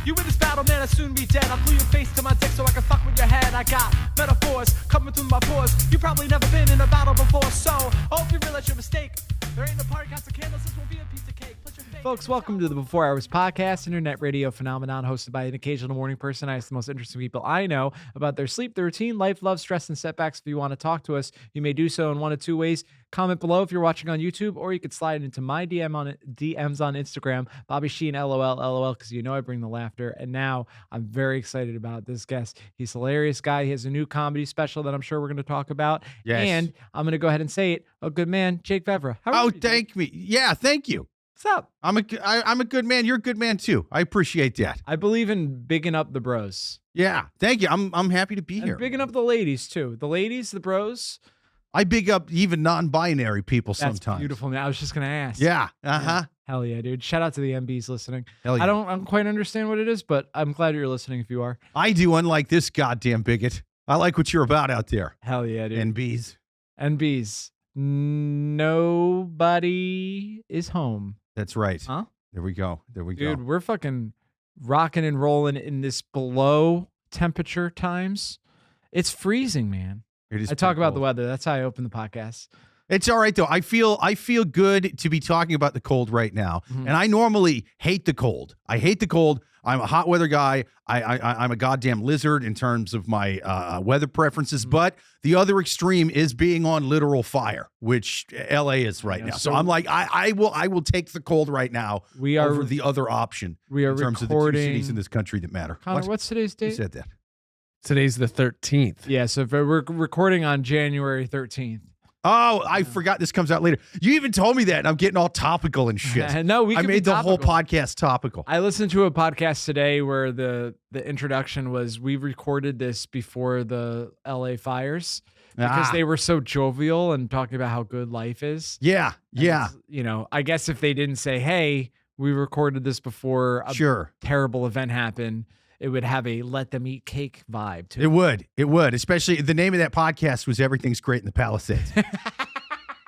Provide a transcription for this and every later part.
You in this battle, man, I'll soon be dead. I'll glue your face to my dick so I can fuck with your head. I got metaphors coming through my pores. You probably never been in a battle before, so I hope you realize your mistake. There ain't no party, got some candles, this will be a piece of cake. Put your face. Folks, welcome to the Before Hours podcast, internet radio phenomenon hosted by an occasional morning person. I ask the most interesting people I know about their sleep, their routine, life, love, stress, and setbacks. If you want to talk to us, you may do so in one of two ways. Comment below if you're watching on YouTube, or you could slide into my DMs on Instagram, Bobby Sheen, LOL, because you know I bring the laughter. And now I'm very excited about this guest. He's a hilarious guy. He has a new comedy special that I'm sure we're going to talk about. Yes. And I'm going to go ahead and say it. A good man, Jake Vevera. How are you, Jake? Thank me. Yeah, thank you. What's up? I'm a good man. You're a good man too. I appreciate that. I believe in bigging up the bros. Yeah, thank you. I'm happy to be And here. bigging up the ladies too. The ladies, the bros. I big up even non-binary people That's sometimes. beautiful. I was just gonna ask. Yeah. Uh-huh. Hell yeah, dude. Shout out to the MBs listening. Hell yeah. I don't quite understand what it is, but I'm glad you're listening if you are. I do, unlike this goddamn bigot. I like what you're about out there. Hell yeah, dude. NBs. NBs. Nobody is home. That's right. Huh? There we go. Dude, we're fucking rocking and rolling in this below temperature times. It's freezing, man. It is I talk pretty about the cold. weather. That's how I open the podcast. It's all right though. I feel good to be talking about the cold right now. Mhm. And I normally hate the cold. I hate the cold. I'm a hot weather guy. I'm a goddamn lizard in terms of my weather preferences. Mhm. But the other extreme is being on literal fire, which LA is right now. So I'm like, I will take the cold right now We are over the other option we are in terms of the two cities in this country that matter. Connor, What? what's today's Who date? said that? Today's the 13th. Yeah, so if we're recording on January 13th. Oh, I forgot this comes out later. You even told me that, and I'm getting all topical and shit. No, we I can be made the whole topical. podcast topical. I listened to a podcast today where the introduction was, we recorded this before the LA fires because they were so jovial and talking about how good life is. Yeah, And yeah, it's, you know, I guess if they didn't say, hey, we recorded this before a sure. terrible event happened, it would have a let them eat cake vibe too. It would. Especially the name of that podcast was "Everything's Great in the Palisades,"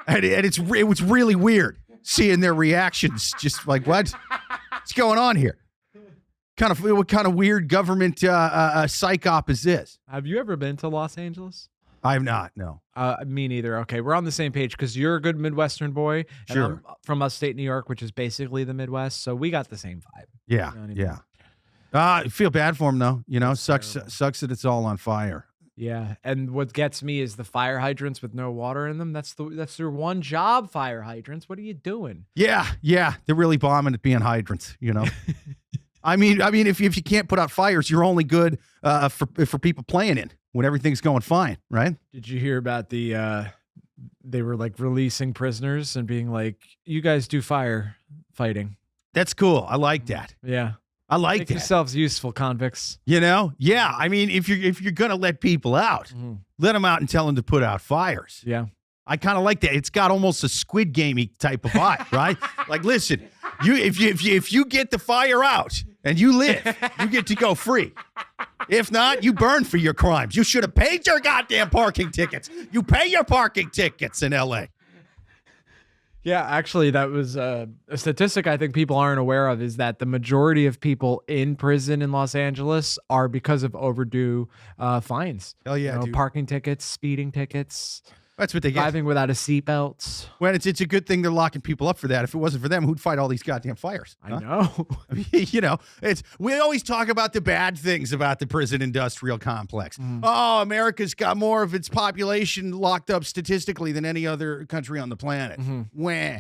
and it was really weird seeing their reactions. Just like, what's going on here? What kind of weird government psych op is this? Have you ever been to Los Angeles? I have not. No. Me neither. Okay, we're on the same page because you're a good Midwestern boy. And Sure. I'm from upstate New York, which is basically the Midwest. So we got the same vibe. Yeah. You know what I mean? Yeah. I feel bad for him though. You know, It's sucks terrible. that it's all on fire. Yeah. And what gets me is the fire hydrants with no water in them. That's their one job, fire hydrants. What are you doing? Yeah. They're really bombing at being hydrants. You know. I mean, if you can't put out fires, you're only good for people playing in when everything's going fine, right? Did you hear about they were like releasing prisoners and being like, you guys do fire fighting. That's cool. I like that. Yeah. I like Make that. yourselves useful, convicts. You know? Yeah. I mean, if you're gonna let people out, let them out and tell them to put out fires. Yeah. I kind of like that. It's got almost a Squid Gamey type of vibe, right? Like, listen, if you get the fire out and you live, you get to go free. If not, you burn for your crimes. You should have paid your goddamn parking tickets. You pay your parking tickets in LA. Yeah, actually, that was a statistic I think people aren't aware of, is that the majority of people in prison in Los Angeles are because of overdue fines. Hell yeah, dude. Parking tickets, speeding tickets, That's what they get. driving without a seatbelt. Well, it's a good thing they're locking people up for that. If it wasn't for them, who'd fight all these goddamn fires? I know. I mean, you know, we always talk about the bad things about the prison industrial complex. Oh, America's got more of its population locked up statistically than any other country on the planet. Wah.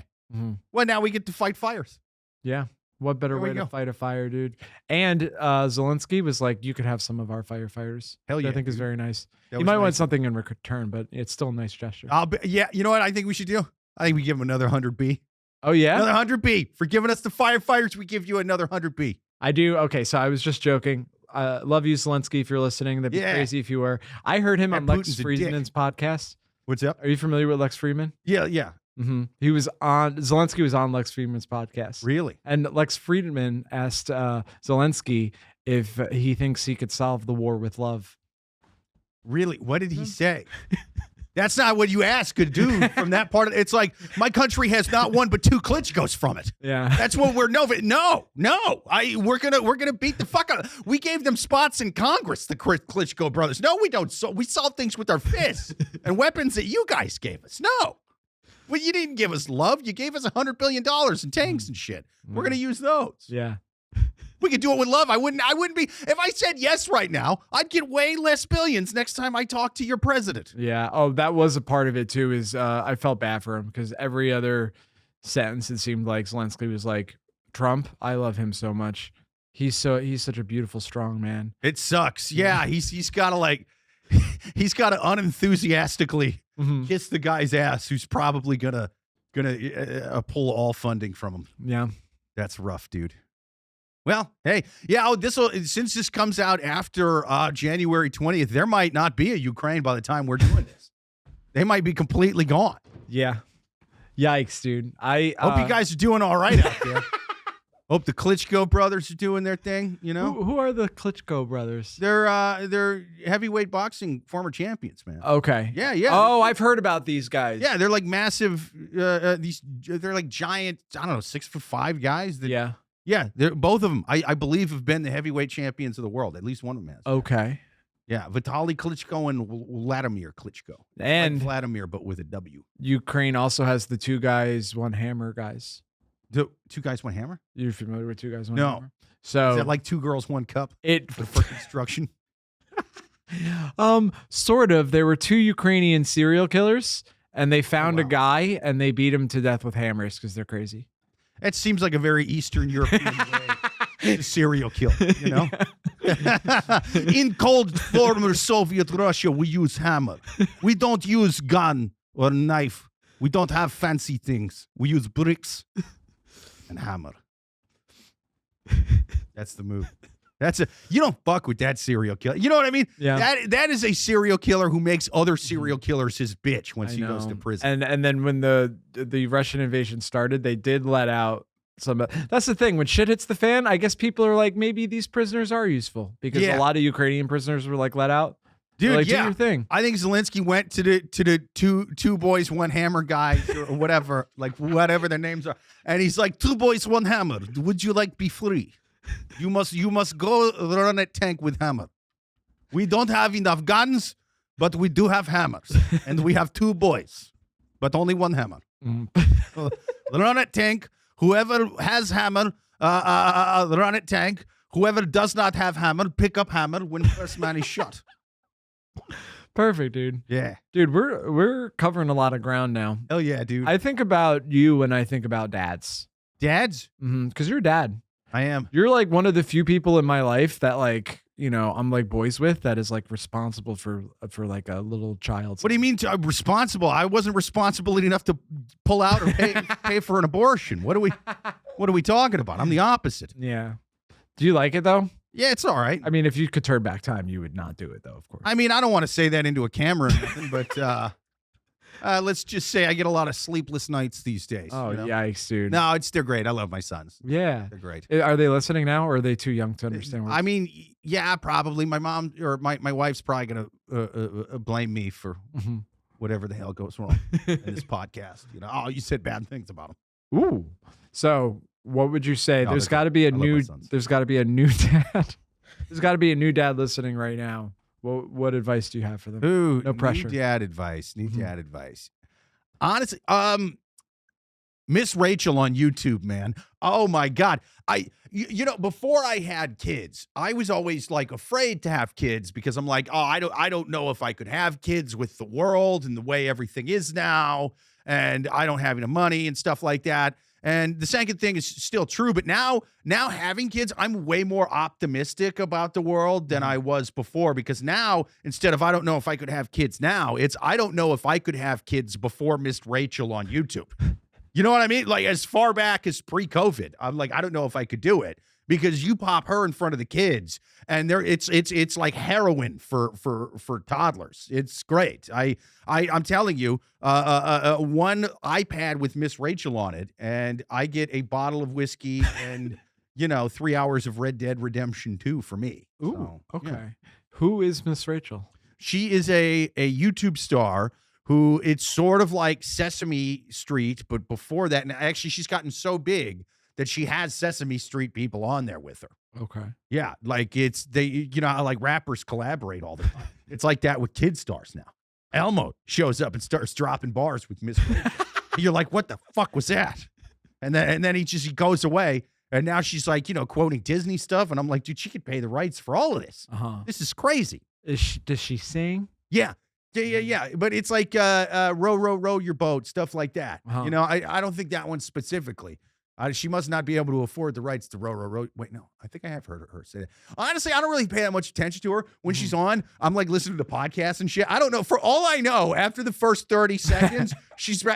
Well, now we get to fight fires. Yeah. What better There we way to go. fight a fire, dude? And Zelensky was like, you could have some of our firefighters. Hell Which yeah, I think is dude. very nice. That You was might want nice. something in return, but it's still a nice gesture. Yeah, you know what I think we should do? I think we give them another 100B. Oh, yeah? Another 100B. For giving us the firefighters, we give you another 100B. I do. Okay, so I was just joking. Love you, Zelensky, if you're listening. That'd be Yeah. crazy if you were. I heard him That on Lex Putin's a dick. Friedman's podcast. What's up? Are you familiar with Lex Friedman? Yeah. Zelensky was on Lex Friedman's podcast. Really? And Lex Friedman asked Zelensky if he thinks he could solve the war with love. Really? What did he say? That's not what you ask a dude from that part of it's like my country has not one but 2 Klitschko's from it. Yeah. That's what we're no. We're gonna beat the fuck out of. We gave them spots in Congress, the Klitschko brothers. No, we don't. So we solve things with our fists and weapons that you guys gave us. No. Well, you didn't give us love. You gave us $100 billion in tanks and shit. We're gonna use those. Yeah. We could do it with love. I wouldn't be if I said yes right now, I'd get way less billions next time I talk to your president. Yeah. Oh, that was a part of it too, is I felt bad for him because every other sentence it seemed like Zelensky was like, Trump, I love him so much. He's such a beautiful, strong man. It sucks. Yeah, he's gotta he's gotta unenthusiastically kiss the guy's ass who's probably gonna pull all funding from him. Yeah. That's rough, dude. Well, hey, yeah, since this comes out after January 20th, there might not be a Ukraine by the time we're doing this. They might be completely gone. Yeah. Yikes, dude. I hope you guys are doing all right out there. Hope the Klitschko brothers are doing their thing, you know? Who are the Klitschko brothers? They're heavyweight boxing former champions, man. Okay. Yeah, yeah. Oh, I've heard about these guys. Yeah, they're like massive they're like giant, I don't know, 6'5" guys that, Yeah, they're both of them. I believe have been the heavyweight champions of the world. At least one of them has. Okay. Yeah, Vitaly Klitschko and Vladimir Klitschko. And like Vladimir, but with a W. Ukraine also has the 2 guys, 1 hammer guys. The 2 guys, 1 hammer? You're familiar with 2 guys, 1 No. hammer? So is that like 2 girls, 1 cup? For construction. Sort of. There were 2 Ukrainian serial killers, and they found a guy and they beat him to death with hammers because they're crazy. That seems like a very Eastern European way to serial kill, you know? In cold former Soviet Russia, we use hammer. We don't use gun or knife. We don't have fancy things. We use bricks and hammer. That's the move. You don't fuck with that serial killer. You know what I mean? Yeah. That is a serial killer who makes other serial killers his bitch once he goes to prison. And then when the Russian invasion started, they did let out some. That's the thing. When shit hits the fan, I guess people are like, maybe these prisoners are useful because a lot of Ukrainian prisoners were like let out. Dude, like, do your thing. I think Zelensky went to the two boys, 1 hammer guys or whatever, like whatever their names are, and he's like, 2 boys, 1 hammer. Would you like be free? You must go run a tank with hammer. We don't have enough guns, but we do have hammers, and we have 2 boys, but only 1 hammer. Run a tank. Whoever has hammer, run a tank. Whoever does not have hammer, pick up hammer when first man is shot. Perfect, dude. Yeah, dude, we're covering a lot of ground now. Hell yeah, dude. I think about you when I think about dads. Dads? Because you're a dad. I am. You're like one of the few people in my life that like, you know, I'm like boys with that is like responsible for like a little child. What do you mean responsible? I wasn't responsible enough to pull out or pay for an abortion. What are we talking about? I'm the opposite. Yeah. Do you like it though? Yeah, it's all right. I mean, if you could turn back time, you would not do it though, of course. I mean, I don't want to say that into a camera or nothing, but let's just say I get a lot of sleepless nights these days. Oh, you know? yikes, dude. No, they're great. I love my sons. Yeah. They're great. Are they listening now or are they too young to understand? I mean, yeah, probably. My mom or my wife's probably going to blame me for whatever the hell goes wrong in this podcast. You know, oh, you said bad things about them. Ooh. So what would you say? No, there's got to be a new dad. There's got to be a new dad listening right now. What advice do you have for them? Ooh, no pressure. Need dad advice. Dad advice. Honestly, Miss Rachel on YouTube, man. Oh my God. You know, before I had kids, I was always like afraid to have kids because I'm like, oh, I don't know if I could have kids with the world and the way everything is now, and I don't have enough money and stuff like that. And the second thing is still true, but now having kids, I'm way more optimistic about the world than I was before, because now instead of I don't know if I could have kids now, it's I don't know if I could have kids before Miss Rachel on YouTube. You know what I mean? Like as far back as pre-COVID, I'm like, I don't know if I could do it because you pop her in front of the kids and it's like heroin for toddlers. It's great. I'm telling you, one iPad with Miss Rachel on it, and I get a bottle of whiskey and 3 hours of Red Dead Redemption 2 for me. Ooh, so, okay. Yeah. Who is Miss Rachel? She is a YouTube star who it's sort of like Sesame Street, but before that, and actually she's gotten so big that she has Sesame Street people on there with her. Okay. Yeah, like how like rappers collaborate all the time. It's like that with kid stars now. Elmo shows up and starts dropping bars with Miss Rachel. You're like, what the fuck was that? And then he goes away, and now she's like, quoting Disney stuff, and I'm like, dude, she could pay the rights for all of this. This is crazy. Does she sing? Yeah. But it's like row your boat, stuff like that. I don't think that one specifically. She must not be able to afford the rights to row. Wait, no, I think I have heard her say that. Honestly, I don't really pay that much attention to her when she's on. I'm like listening to podcasts and shit. I don't know. For all I know, after the first 30 seconds,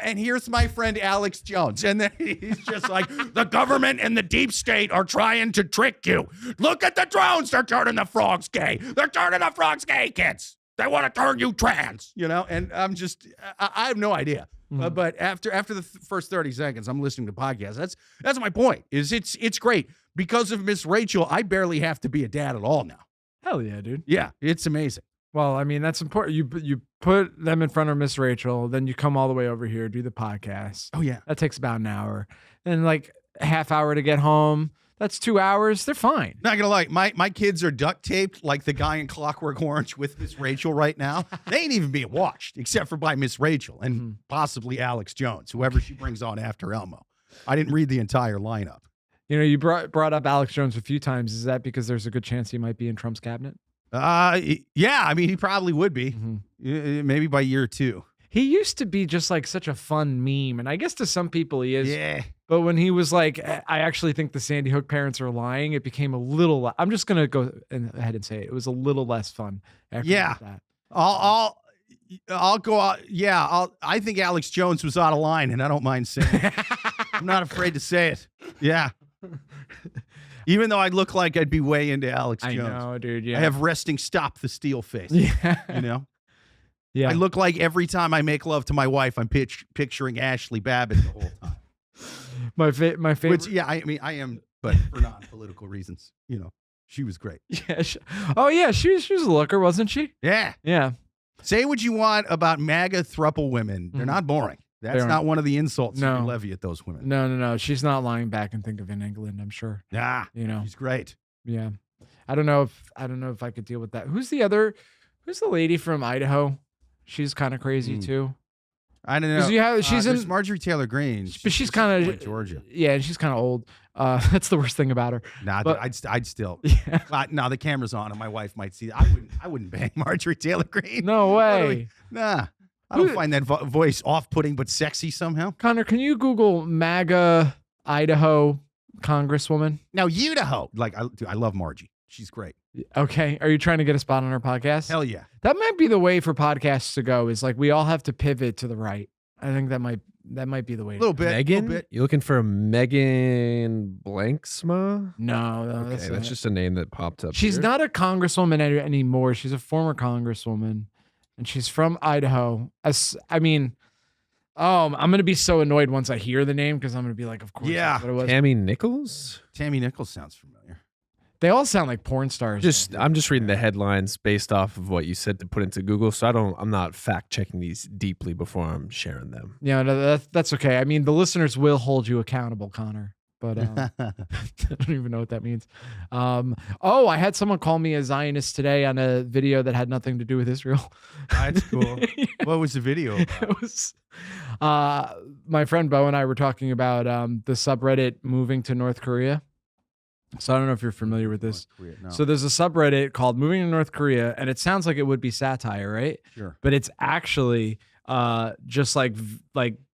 and here's my friend Alex Jones. And then he's just like, the government and the deep state are trying to trick you. Look at the drones. They're turning the frogs gay. They're turning the frogs gay, kids. They want to turn you trans, and I'm just, I have no idea. But after the first 30 seconds, I'm listening to podcasts. That's my point. It's great because of Miss Rachel. I barely have to be a dad at all now. Hell yeah, dude. Yeah, it's amazing. Well, I mean, that's important. You put them in front of Miss Rachel, then you come all the way over here, do the podcast. Oh yeah, that takes about an hour, and like a half hour to get home. That's 2 hours. They're fine. Not gonna lie, my kids are duct taped like the guy in Clockwork Orange with Miss Rachel right now. They ain't even being watched except for by Miss Rachel and possibly Alex Jones, whoever she brings on after Elmo. I didn't read the entire lineup. You brought up Alex Jones a few times. Is that because there's a good chance he might be in Trump's cabinet? Yeah. I mean, he probably would be. Maybe by year 2. He used to be just like such a fun meme, and I guess to some people he is. Yeah. But when he was like, I actually think the Sandy Hook parents are lying, it became a little. I'm just gonna go ahead and say it was a little less fun. After that. I'll go out. Yeah. I think Alex Jones was out of line, and I don't mind saying it. I'm not afraid to say it. Yeah. Even though I look like I'd be way into Alex Jones. I know, dude. Yeah. I have resting stop the steel face. Yeah. Yeah. I look like every time I make love to my wife, I'm picturing Ashley Babbitt the whole time. My favorite. Which, yeah, I mean, I am, but for non-political reasons. She was great. Yeah. She was a looker, wasn't she? Yeah. Yeah. Say what you want about MAGA thruple women. They're not boring. That's not one of the insults you levy at those women. No. She's not lying back and think of in England, I'm sure. Yeah. She's great. Yeah. I don't know if I could deal with that. Who's the lady from Idaho? She's kind of crazy too. I don't know. She's in Marjorie Taylor Greene, but she's kind of Georgia. Yeah, and she's kind of old. That's the worst thing about her. Nah, but, I'd still. Yeah. No, the camera's on, and my wife might see. I wouldn't bang Marjorie Taylor Greene. No way. Nah, I don't find that voice off-putting, but sexy somehow. Connor, can you Google MAGA Idaho Congresswoman? Now, Idaho, I love Margie. She's great. Okay. Are you trying to get a spot on our podcast? Hell yeah. That might be the way for podcasts to go, is like we all have to pivot to the right. I think that might be the way. A little bit. Megan? You looking for a Megan Blanksma? No, okay, that's just a name that popped up. She's not a congresswoman anymore. She's a former congresswoman, and she's from Idaho. I'm going to be so annoyed once I hear the name because I'm going to be like, of course. Yeah. That's what it was. Tammy Nichols? Tammy Nichols sounds familiar. They all sound like porn stars. I'm just reading the headlines based off of what you said to put into Google, so I'm not fact checking these deeply before I'm sharing them. Yeah, no, that's okay. I mean, the listeners will hold you accountable, Connor. But I don't even know what that means. I had someone call me a Zionist today on a video that had nothing to do with Israel. That's cool. Yeah. What was the video about? It was my friend Bo and I were talking about the subreddit moving to North Korea. So I don't know if you're familiar with this. No. So there's a subreddit called Moving to North Korea, and it sounds like it would be satire, right? Sure. But it's actually just like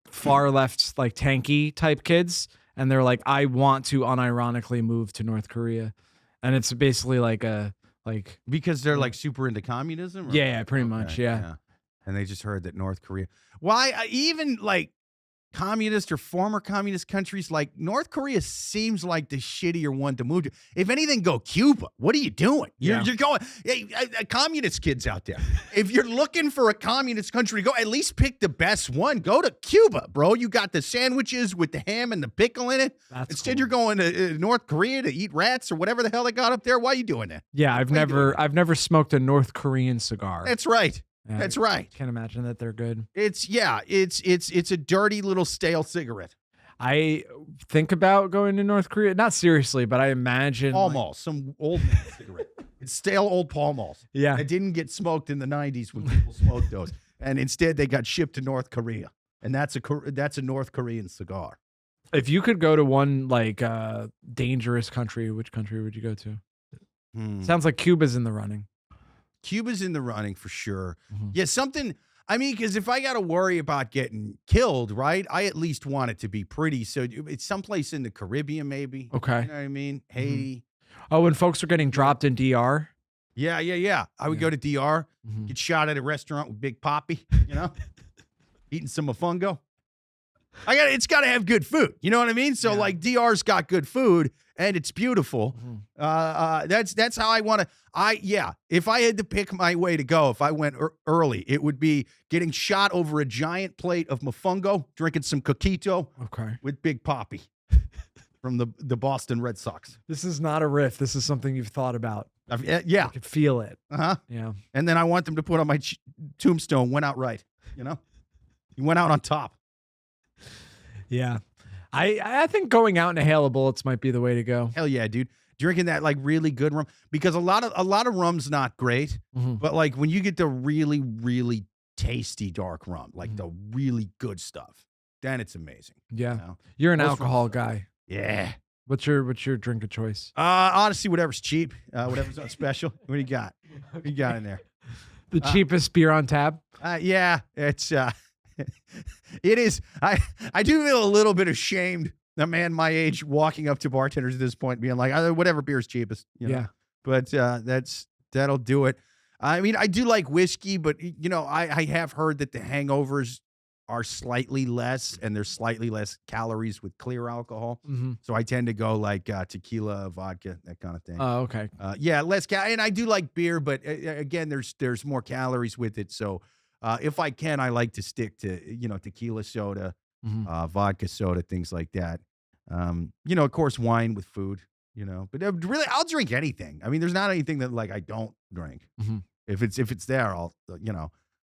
far left, like tanky type kids. And they're like, I want to unironically move to North Korea. And it's basically because they're like super into communism? Or? Yeah, pretty much. Yeah. And they just heard that North Korea. Why even like communist or former communist countries, like North Korea seems like the shittier one to move to. If anything, go Cuba. What are you doing? You're going, communist kids out there. If you're looking for a communist country to go, at least pick the best one. Go to Cuba, bro. You got the sandwiches with the ham and the pickle in it. Instead, you're going to North Korea to eat rats or whatever the hell they got up there. Why are you doing that? Yeah, I've never smoked a North Korean cigar. That's right. Yeah, That's right. Can't imagine that they're good. It's a dirty little stale cigarette. I think about going to North Korea. Not seriously, but I imagine. Pall Mall, some old man cigarette. It's stale old Pall Malls. Yeah. It didn't get smoked in the 90s when people smoked those. And instead they got shipped to North Korea. And that's a North Korean cigar. If you could go to one like dangerous country, which country would you go to? Sounds like Cuba's in the running. Cuba's in the running for sure. Mm-hmm. Yeah, something. I mean, because if I got to worry about getting killed, right, I at least want it to be pretty. So it's someplace in the Caribbean, maybe. Okay. You know what I mean? Haiti. Oh, when folks are getting dropped in DR? Yeah. I would go to DR, Mhm. get shot at a restaurant with Big Poppy, eating some mofongo. It's got to have good food. You know what I mean? So like DR's got good food and it's beautiful. That's how I want to. If I had to pick my way to go, if I went early, it would be getting shot over a giant plate of mofongo, drinking some coquito with Big Poppy from the Boston Red Sox. This is not a riff. This is something you've thought about. Yeah. I could feel it. Yeah. And then I want them to put on my tombstone, went out right. He went out on top. Yeah. I think going out in a hail of bullets might be the way to go. Hell yeah, dude. Drinking that like really good rum, because a lot of rum's not great, but like when you get the really, really tasty dark rum, like the really good stuff, then it's amazing. Yeah. You're an Most alcohol rums- guy. Yeah. What's your drink of choice? Honestly, whatever's cheap, whatever's on special. What do you got? What you got in there? The cheapest beer on tap? Yeah, it's it is. I do feel a little bit ashamed, a man my age walking up to bartenders at this point, being like, whatever beer's cheapest. Yeah. But that'll do it. I mean, I do like whiskey, but I have heard that the hangovers are slightly less, and there's slightly less calories with clear alcohol. So I tend to go like tequila, vodka, that kind of thing. Oh, okay. Less and I do like beer, but again, there's more calories with it. So if I can, I like to stick to tequila soda, vodka soda, things like that. Of course, wine with food. But really, I'll drink anything. I mean, there's not anything that like I don't drink. If it's there, I'll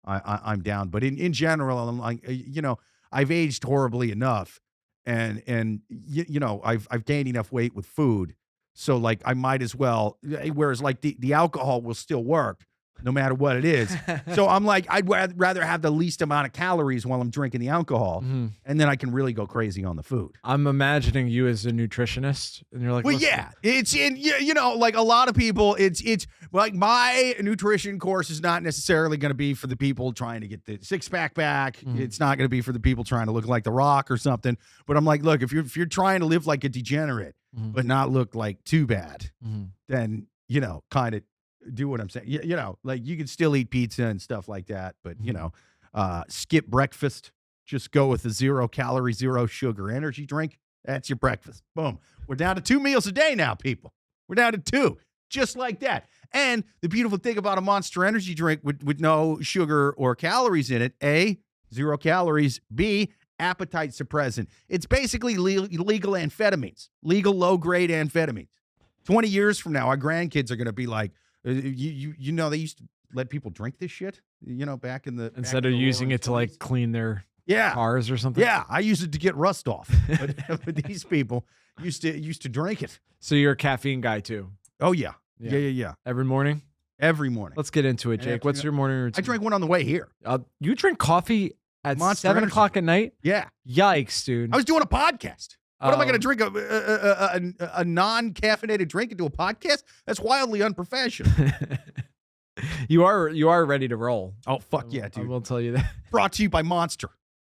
I'm down. But in general, I'm like I've aged horribly enough, and I've gained enough weight with food, so like I might as well. Whereas like the alcohol will still work no matter what it is. So I'm like, I'd rather have the least amount of calories while I'm drinking the alcohol, and then I can really go crazy on the food. I'm imagining you as a nutritionist, and you're like, well, yeah, it's in, like a lot of people, it's like my nutrition course is not necessarily going to be for the people trying to get the six pack back. It's not going to be for the people trying to look like The Rock or something. But I'm like, look, if you're trying to live like a degenerate, but not look like too bad, then, kind of do what I'm saying. Like you can still eat pizza and stuff like that, but skip breakfast. Just go with the 0 calorie, 0 sugar energy drink. That's your breakfast. Boom. We're down to 2 meals a day now, people. We're down to 2, just like that. And the beautiful thing about a Monster Energy drink with no sugar or calories in it: A, 0 calories; B, appetite suppressant. It's basically legal amphetamines, legal low grade amphetamines. 20 years from now, our grandkids are going to be like, they used to let people drink this shit, back in the instead of using it to like clean their cars or something. Yeah, I use it to get rust off, but these people used to drink it. So you're a caffeine guy too? Oh yeah. Every morning. Every morning. Let's get into it, Jake. What's your morning routine? I drank one on the way here. You drink coffee at Monster 7 Energy. o'clock at night? Yeah. Yikes, dude. I was doing a podcast. What am I going to drink a non-caffeinated drink into a podcast? That's wildly unprofessional. You are ready to roll. Oh fuck yeah, dude! I will tell you that. Brought to you by Monster.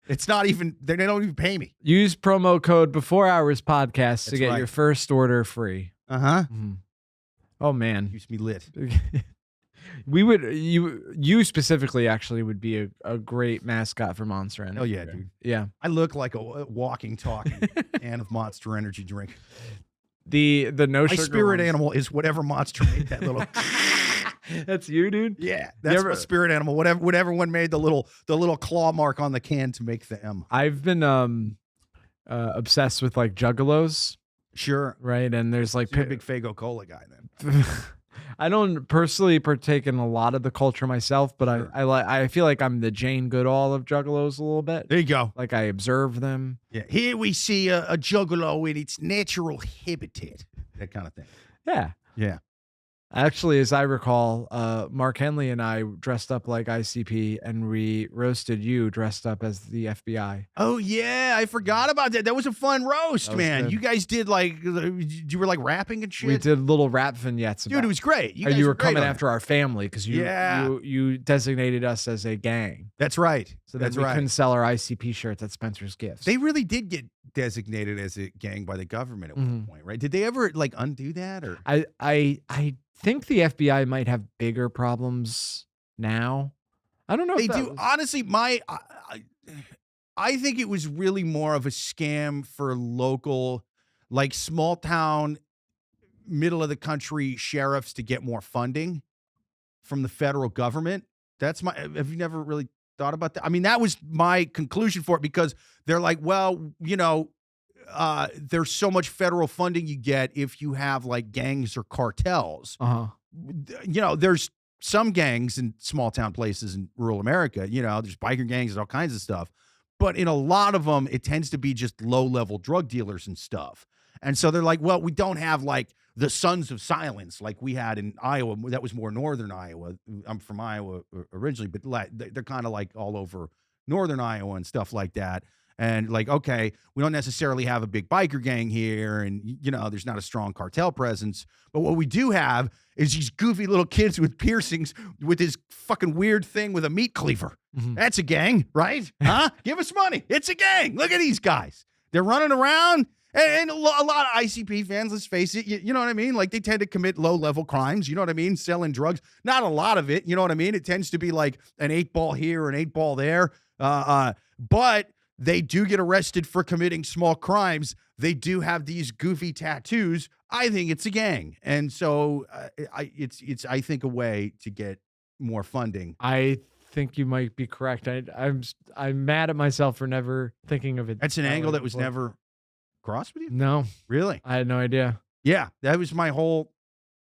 It's not even they don't even pay me. Use promo code Before Hours Podcast to That's get right. your first order free. Oh man, Used to be lit. You specifically actually would be a great mascot for Monster Energy. Oh yeah, dude. Yeah. I look like a walking, talking can of Monster Energy drink. The no My sugar spirit ones. animal is whatever Monster made that little. That's you, dude. Yeah, that's my spirit animal. Whatever one made the little claw mark on the can to make the M. I've been obsessed with like juggalos. Sure. Right, and there's like So you're a big Fago Cola guy then. I don't personally partake in a lot of the culture myself, but Sure. I feel like I'm the Jane Goodall of juggalos a little bit. There you go. Like I observe them. Yeah. Here we see a juggalo in its natural habitat. That kind of thing. Yeah. Yeah. Actually, as I recall, Mark Henley and I dressed up like ICP and we roasted you dressed up as the FBI. Oh, yeah. I forgot about that. That was a fun roast, That was man. good. You guys did you were like rapping and shit. We did little rap vignettes. Dude, it was great. You or guys you were great coming on after our family because you, Yeah. you designated us as a gang. That's right. So then That's we right. couldn't sell our ICP shirts at Spencer's Gifts. They really did get designated as a gang by the government at one point, right? Did they ever like undo that or? I think the FBI might have bigger problems now. I don't know if They that do. was- Honestly, I think it was really more of a scam for local, like small town, middle of the country sheriffs to get more funding from the federal government. Have you never really thought about that? I mean, that was my conclusion for it because they're like, well, there's so much federal funding you get if you have like gangs or cartels. Uh-huh. There's some gangs in small town places in rural America, there's biker gangs and all kinds of stuff. But in a lot of them, it tends to be just low level drug dealers and stuff. And so they're like, well, we don't have like the Sons of Silence like we had in Iowa. That was more northern Iowa. I'm from Iowa originally, but they're kind of like all over northern Iowa and stuff like that. And like, okay, we don't necessarily have a big biker gang here, and there's not a strong cartel presence. But what we do have is these goofy little kids with piercings with this fucking weird thing with a meat cleaver. Mhm. That's a gang, right? Huh? Give us money. It's a gang. Look at these guys. They're running around. And a lot of ICP fans, let's face it, you know what I mean? Like they tend to commit low-level crimes, you know what I mean? Selling drugs. Not a lot of it, you know what I mean? It tends to be like an 8-ball here, an 8-ball there. But they do get arrested for committing small crimes. They do have these goofy tattoos. I think it's a gang. And so it's I think, a way to get more funding. I think you might be correct. I'm mad at myself for never thinking of it. That's an that angle way that was before. never crossed with you? No, Really? I had no idea. Yeah, that was my whole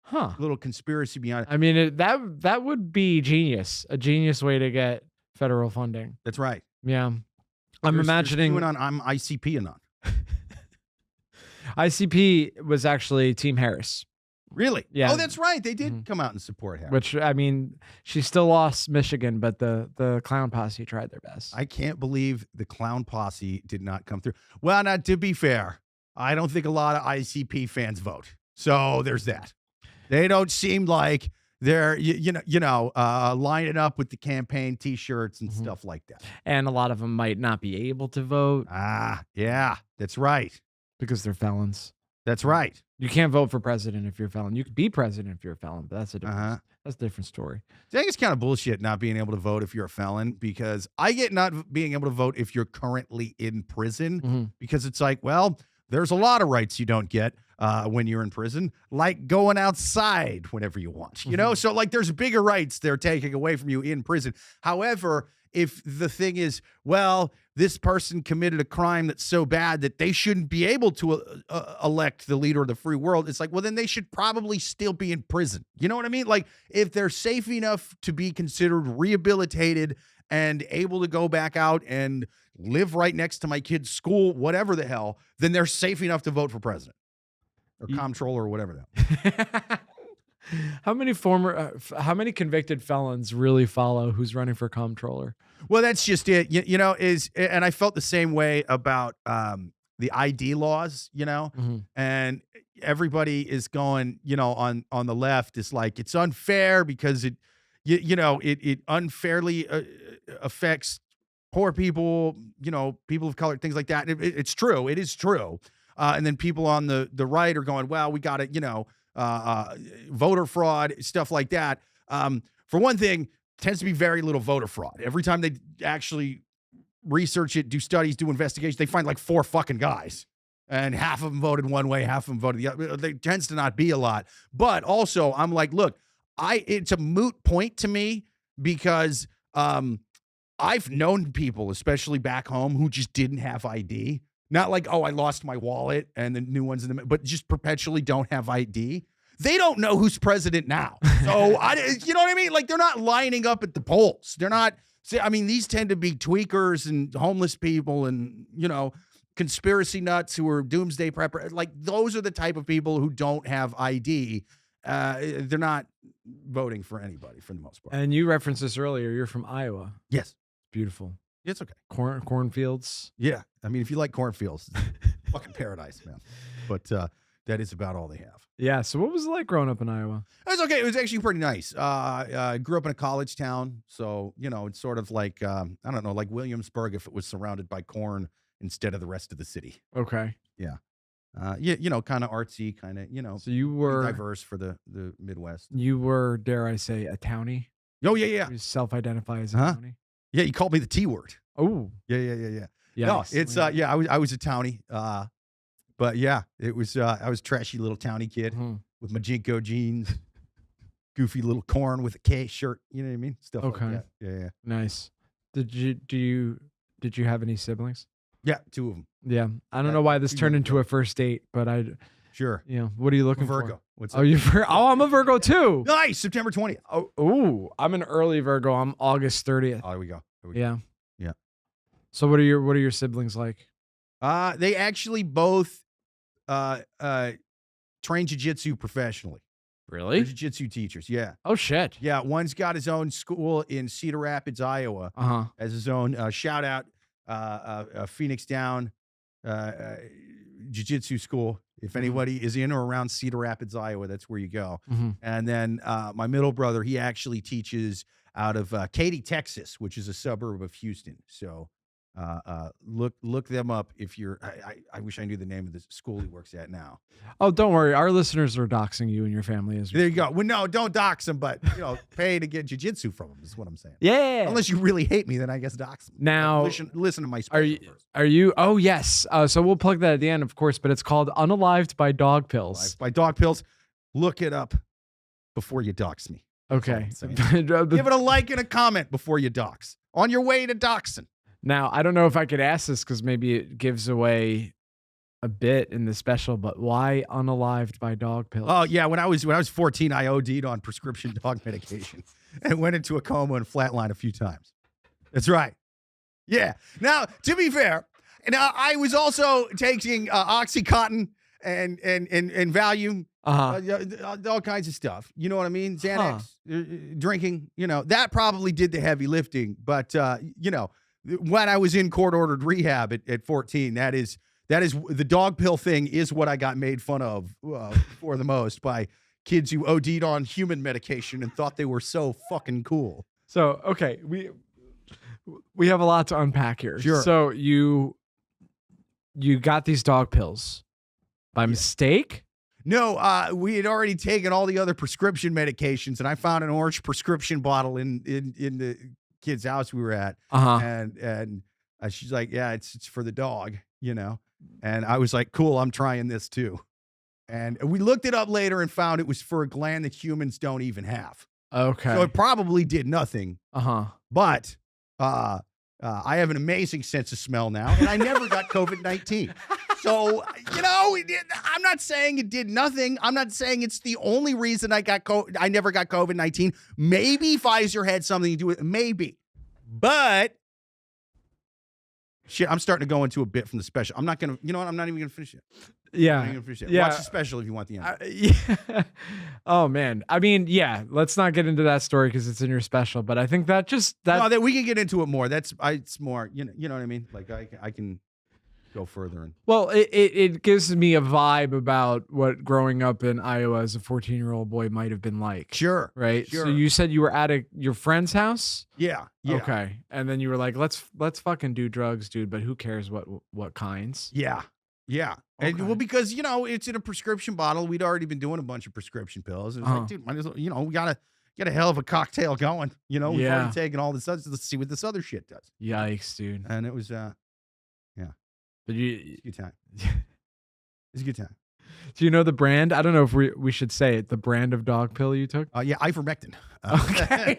Huh. little conspiracy behind it. I mean, that would be genius. A genius way to get federal funding. That's right. Yeah. I'm imagining I'm ICP anon. ICP was actually Team Harris, Really? Yeah. Oh, that's right. They did Mhm. come out and support Harris. which I mean, she still lost Michigan, but the clown posse tried their best. I can't believe the clown posse did not come through. Well, now to be fair, I don't think a lot of ICP fans vote. So there's that. They don't seem like they're lining up with the campaign T-shirts and Mhm. stuff like that. And a lot of them might not be able to vote Yeah, that's right. because they're felons. That's right. You can't vote for president if you're a felon. You could be president if you're a felon, but that's a different, Uh-huh. that's a different story. I think it's kind of bullshit not being able to vote if you're a felon, because I get not being able to vote if you're currently in prison, Mhm. because it's like, well, there's a lot of rights you don't get when you're in prison, like going outside whenever you want, So like there's bigger rights they're taking away from you in prison. However, if the thing is, well, this person committed a crime that's so bad that they shouldn't be able to elect the leader of the free world, it's like, well, then they should probably still be in prison. You know what I mean? Like if they're safe enough to be considered rehabilitated and able to go back out and live right next to my kid's school, whatever the hell, then they're safe enough to vote for president or comptroller or whatever the hell. How many convicted felons really follow who's running for comptroller? Well, that's just it. And I felt the same way about the ID laws, Mhm. and everybody is going, on the left is like, it's unfair because it unfairly affects poor people, people of color, things like that. It's true. It is true. And then people on the right are going, well, we got to, voter fraud, stuff like that. For one thing, tends to be very little voter fraud. Every time they actually research it, do studies, do investigations, they find like 4 fucking guys. And half of them voted one way, half of them voted the other. There tends to not be a lot. But also, I'm like, look, it's a moot point to me because I've known people, especially back home, who just didn't have ID. Not like, oh, I lost my wallet and the new one's but just perpetually don't have ID. they don't know who's president now. So you know what I mean? Like they're not lining up at the polls. They're not. I mean, these tend to be tweakers and homeless people and, conspiracy nuts who are doomsday prepper. Like those are the type of people who don't have ID. They're not voting for anybody for the most part. And you referenced this earlier. You're from Iowa. Yes. Beautiful. It's okay. Cornfields. Yeah. I mean, if you like cornfields, it's fucking paradise, man. But that is about all they have. Yeah. So what was it like growing up in Iowa? It was okay. It was actually pretty nice. I grew up in a college town. So, it's sort of like, I don't know, like Williamsburg if it was surrounded by corn instead of the rest of the city. Okay. Yeah. Kind of artsy, kind of, So you were diverse for the Midwest. You were, dare I say, a townie? Oh, yeah. You self-identify as a Huh? townie? Yeah, you called me the T word. Oh. Yeah. Yeah. No, it's I was a townie. But yeah, it was I was a trashy little townie kid with my Jinko jeans, goofy little corn with a K shirt, you know what I mean? Stuff like that. Yeah. Nice. Did you have any siblings? Yeah, 2 of them. Yeah. I don't know why this turned into a first date, but Sure. what are you looking Virgo. for? What's Oh, I'm a Virgo too. Nice, September 20th. Oh, I'm an early Virgo. I'm August 30th. Oh, there we go. Yeah. Yeah. So what are your siblings like? They actually both train jiu-jitsu professionally. Really? They're jiu-jitsu teachers. Yeah. Oh shit. Yeah, one's got his own school in Cedar Rapids, Iowa. As his own shout out Phoenix Down jiu-jitsu school. If anybody is in or around Cedar Rapids, Iowa, that's where you go. And then my middle brother, he actually teaches out of Katy, Texas, which is a suburb of Houston. So look them up if you're. I wish I knew the name of the school he works at now. Oh, don't worry. Our listeners are doxing you and your family as well. There you go. Well, no, don't dox them, but pay to get jiu-jitsu from them is what I'm saying. Yeah. Unless you really hate me, then I guess dox them. Now, listen to my special first. Are you? Oh, yes. So we'll plug that at the end, of course, but it's called UnAlived by Dog Pills. By Dog Pills. Look it up before you dox me. Okay. Give it a like and a comment before you dox. On your way to doxing. Now, I don't know if I could ask this because maybe it gives away a bit in the special, but why UnAlived by Dog Pills? Oh, yeah. When I was 14, I OD'd on prescription dog medication and went into a coma and flatlined a few times. That's right. Yeah. Now, to be fair, I was also taking Oxycontin and Valium, all kinds of stuff. You know what I mean? Xanax, drinking, that probably did the heavy lifting. But, when I was in court-ordered rehab at 14, that is the dog pill thing is what I got made fun of for the most by kids who OD'd on human medication and thought they were so fucking cool. So, okay, we have a lot to unpack here. Sure. So you got these dog pills by mistake? No, we had already taken all the other prescription medications, and I found an orange prescription bottle in the kid's house we were at, and she's like, yeah, it's for the dog, and I was like, cool, I'm trying this too. And we looked it up later and found it was for a gland that humans don't even have. Okay. So it probably did nothing. But I have an amazing sense of smell now, and I never got COVID-19. So, I'm not saying it did nothing. I'm not saying it's the only reason I never got COVID-19. Maybe Pfizer had something to do with it. Maybe. But, shit, I'm starting to go into a bit from the special. I'm not going to, I'm not even going to finish it. Yeah. Watch the special if you want the end. Yeah. Oh, man. I mean, yeah, let's not get into that story because it's in your special, but I think that we can get into it more. It's more, you know what I mean? Like I can go further. Well, it gives me a vibe about what growing up in Iowa as a 14-year-old boy might have been like. Sure. Right? Sure. So you said you were at your friend's house? Yeah. Okay. And then you were like, let's fucking do drugs, dude, but who cares what kinds? Yeah. Yeah. Okay. And because, it's in a prescription bottle. We'd already been doing a bunch of prescription pills. It was like, dude, might as well, we got to get a hell of a cocktail going. We've already taken all this. Let's see what this other shit does. Yikes, dude. And it was, But it's a good time. It's a good time. Do you know the brand? I don't know if we should say it. The brand of dog pill you took? Yeah, ivermectin. Okay.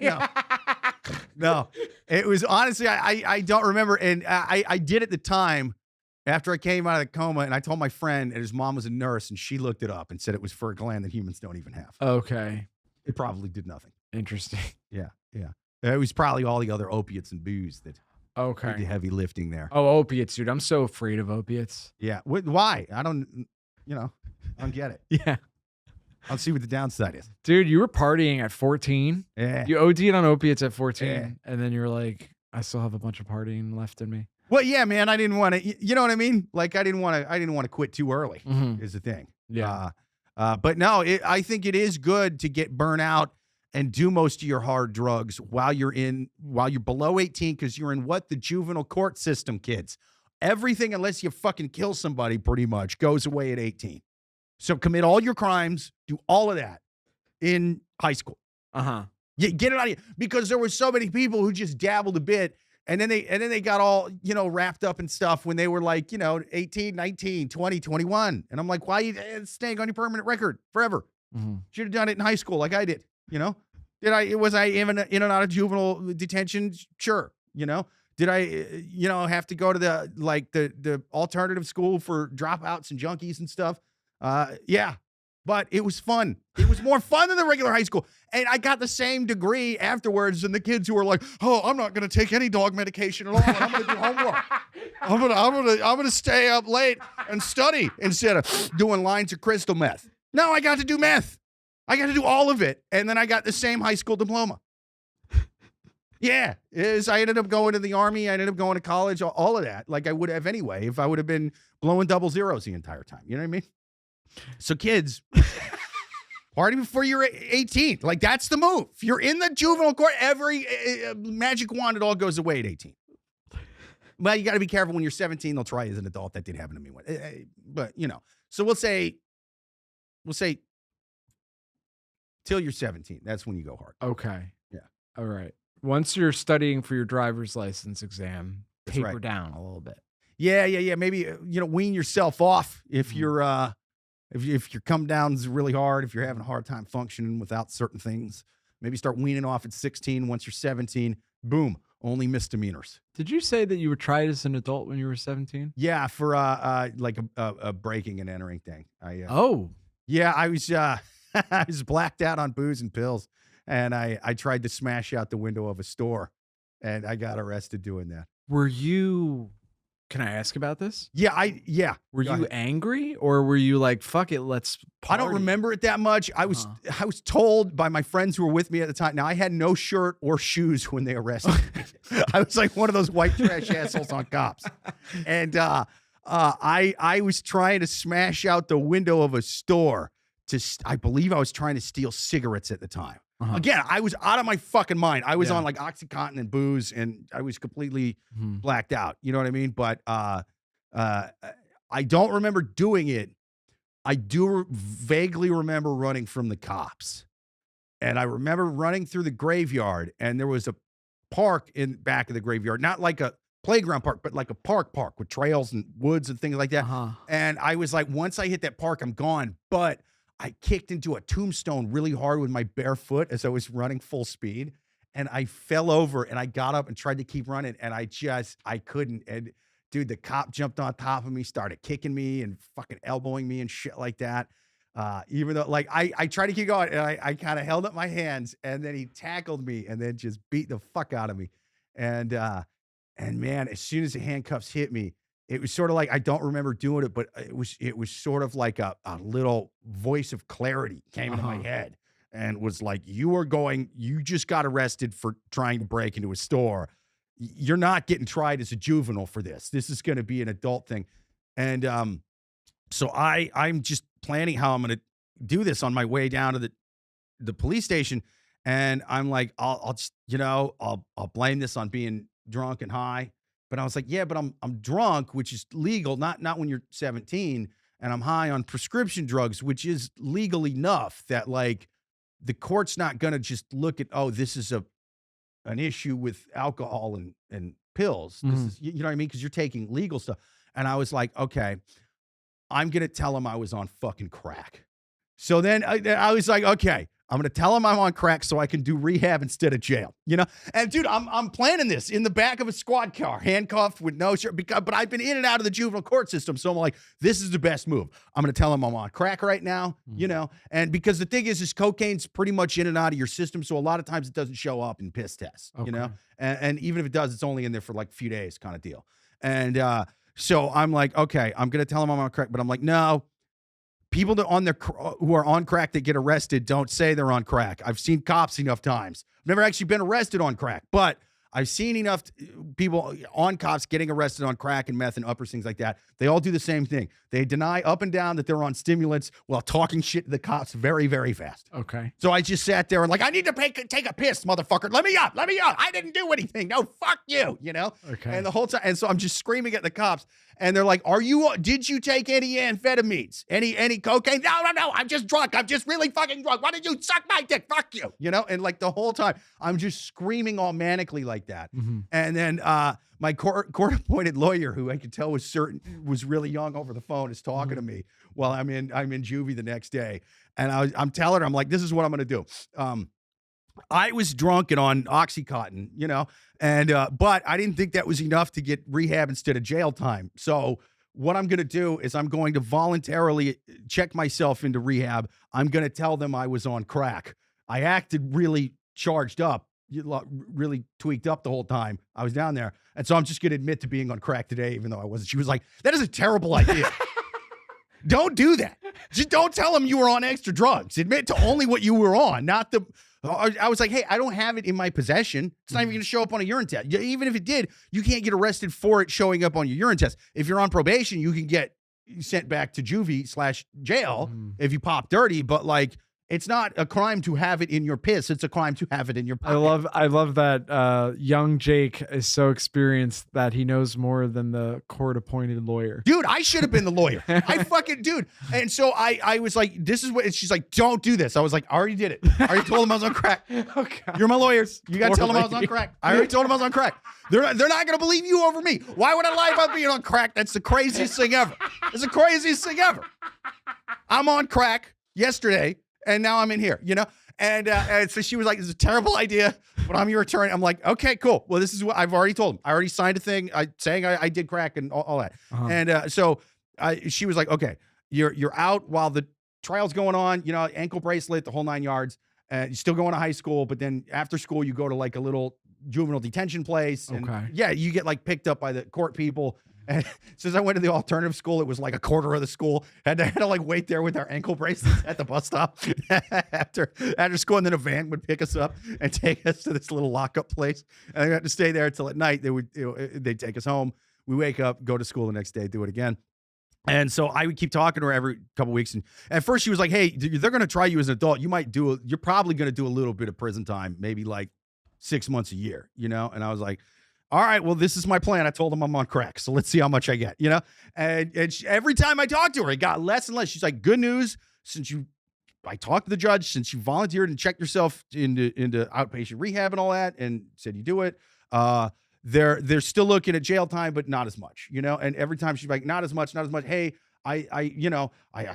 No. It was honestly, I don't remember. And I did at the time After I came out of the coma, and I told my friend, and his mom was a nurse, and she looked it up and said it was for a gland that humans don't even have. Okay. It probably did nothing. Interesting. Yeah. It was probably all the other opiates and booze that did the Okay. heavy lifting there. Oh, opiates, dude. I'm so afraid of opiates. Yeah. Why? I don't get it. Yeah. I'll see what the downside is. Dude, you were partying at 14. Yeah. You OD'd on opiates at 14. Yeah. And then you're like, I still have a bunch of partying left in me. Well, yeah, man. I didn't want to. You know what I mean? Like I didn't want to quit too early. Mhm. Is the thing. Yeah. But no, I think it is good to get burnt out and do most of your hard drugs while you're below 18, because you're in the juvenile court system, kids. Everything, unless you fucking kill somebody, pretty much goes away at 18. So commit all your crimes, do all of that in high school. Uh-huh. Get it out of here, because there were so many people who just dabbled a bit, and then they got all, wrapped up in stuff when they were like, 18, 19, 20, 21. And I'm like, why are you staying on your permanent record forever? Mm-hmm. Should have done it in high school like I did. Was I in and out of juvenile detention? Sure. Did I, have to go to the alternative school for dropouts and junkies and stuff? Yeah. But it was fun. It was more fun than the regular high school. And I got the same degree afterwards than the kids who were like, oh, I'm not going to take any dog medication at all. And I'm going to do homework. I'm gonna stay up late and study instead of doing lines of crystal meth. No, I got to do meth. I got to do all of it. And then I got the same high school diploma. Yeah. I ended up going to the army. I ended up going to college, all of that. Like I would have anyway, if I would have been blowing double zeros the entire time. You know what I mean? So kids, party before you're 18. Like that's the move. If you're in the juvenile court, every magic wand, it all goes away at 18. Well, you got to be careful when you're 17. They'll try as an adult. That did happen to me. But so we'll say till you're 17. That's when you go hard. Okay. Yeah. All right. Once you're studying for your driver's license exam, That's taper right. down a little bit. Yeah. Maybe, wean yourself off if you're, if your come down's really hard, if you're having a hard time functioning without certain things, maybe start weaning off at 16. Once you're 17, boom, only misdemeanors. Did you say that you were tried as an adult when you were 17? Yeah, for like a breaking and entering thing. Yeah, I was I was blacked out on booze and pills, and I tried to smash out the window of a store, and I got arrested doing that. Were you? Can I ask about this? Yeah. Were Go you ahead. angry, or were you like, fuck it, let's party? I don't remember it that much. I was told by my friends who were with me at the time. Now I had no shirt or shoes when they arrested me. I was like one of those white trash assholes on cops. And I was trying to smash out the window of a store I believe I was trying to steal cigarettes at the time. Again, I was out of my fucking mind. I was on like OxyContin and booze, and I was completely blacked out. You know what I mean? But I don't remember doing it. I do vaguely remember running from the cops. And I remember running through the graveyard, and there was a park in back of the graveyard, not like a playground park, but like a park with trails and woods and things like that. And I was like, once I hit that park, I'm gone. But I kicked into a tombstone really hard with my bare foot as I was running full speed, and I fell over, and I got up and tried to keep running, and I couldn't. And dude, the cop jumped on top of me, started kicking me and fucking elbowing me and shit like that. Even though like I tried to keep going, and I kind of held up my hands, and then he tackled me and then just beat the fuck out of me. And man, as soon as the handcuffs hit me, it was sort of like, I don't remember doing it, but it was sort of like a little voice of clarity came into my head and was like, you just got arrested for trying to break into a store. You're not getting tried as a juvenile for this. This is going to be an adult thing. And so I'm just planning how I'm going to do this on my way down to the police station. And I'm like, I'll just, I'll blame this on being drunk and high. But I was like, yeah, but I'm drunk, which is legal, not when you're 17, and I'm high on prescription drugs, which is legal enough that like the court's not gonna just look at, oh, this is an issue with alcohol and pills. This is, you know what I mean? Because you're taking legal stuff. And I was like, okay, I'm gonna tell him I was on fucking crack. So then I was like, okay, I'm going to tell them I'm on crack so I can do rehab instead of jail, you know? And dude, I'm planning this in the back of a squad car, handcuffed with no shirt, but I've been in and out of the juvenile court system. So I'm like, this is the best move. I'm going to tell them I'm on crack right now, you know? And because the thing is cocaine's pretty much in and out of your system. So a lot of times it doesn't show up in piss tests, you know? And even if it does, it's only in there for like a few days kind of deal. And so I'm like, okay, I'm going to tell them I'm on crack, but I'm like, no. People who are on crack that get arrested don't say they're on crack. I've seen cops enough times. I've never actually been arrested on crack, but I've seen enough people on cops getting arrested on crack and meth and uppers, things like that. They all do the same thing. They deny up and down that they're on stimulants while talking shit to the cops very, very fast. Okay. So I just sat there and like, I need to take a piss, motherfucker. Let me up. I didn't do anything. No, fuck you, you know? Okay. And the whole time, and so I'm just screaming at the cops and they're like, did you take any amphetamines? Any cocaine? No. I'm just drunk. I'm just really fucking drunk. Why did you suck my dick? Fuck you. You know? And like the whole time I'm just screaming all manically like that. Mm-hmm. And then, my court-appointed lawyer, who I could tell was really young over the phone, is talking to me while I'm in juvie the next day, and I'm telling her, I'm like, this is what I'm going to do. I was drunk and on Oxycontin, you know, and but I didn't think that was enough to get rehab instead of jail time. So what I'm going to do is I'm going to voluntarily check myself into rehab. I'm going to tell them I was on crack. I acted really charged up, really tweaked up the whole time I was down there. And so I'm just going to admit to being on crack today, even though I wasn't. She was like, that is a terrible idea. Don't do that. Just don't tell them you were on extra drugs. Admit to only what you were on, not the... I was like, hey, I don't have it in my possession. It's not even going to show up on a urine test. Even if it did, you can't get arrested for it showing up on your urine test. If you're on probation, you can get sent back to juvie/jail if you pop dirty. But like, it's not a crime to have it in your piss. It's a crime to have it in your pocket. I love that young Jake is so experienced that he knows more than the court-appointed lawyer. Dude, I should have been the lawyer. Dude. And so I was like, this is what, and she's like, don't do this. I was like, I already did it. I already told him I was on crack. Okay. You're my lawyers. You got to tell them I was on crack. I already told them I was on crack. They're not going to believe you over me. Why would I lie about being on crack? That's the craziest thing ever. It's the craziest thing ever. I'm on crack yesterday. And now I'm in here, you know? And so she was like, it's a terrible idea, but I'm your attorney. I'm like, okay, cool. Well, this is what I've already told him. I already signed a thing saying I did crack and all that. Uh-huh. And so she was like, okay, you're out while the trial's going on, you know, ankle bracelet, the whole 9 yards. You're still going to high school, but then after school, you go to like a little juvenile detention place. And yeah, you get like picked up by the court people. And since I went to the alternative school, it was like a quarter of the school. Had to like wait there with our ankle bracelets at the bus stop after school, and then a van would pick us up and take us to this little lockup place. And I got to stay there until at night. They'd take us home. We wake up, go to school the next day, do it again. And so I would keep talking to her every couple of weeks. And at first she was like, hey, they're going to try you as an adult. You're probably going to do a little bit of prison time, maybe like 6 months a year, you know? And I was like, all right, well, this is my plan. I told them I'm on crack, so let's see how much I get, you know? And every time I talked to her, it got less and less. She's like, good news, I talked to the judge, since you volunteered and checked yourself into outpatient rehab and all that, and said you do it, they're still looking at jail time, but not as much, you know? And every time she's like, not as much. Hey, I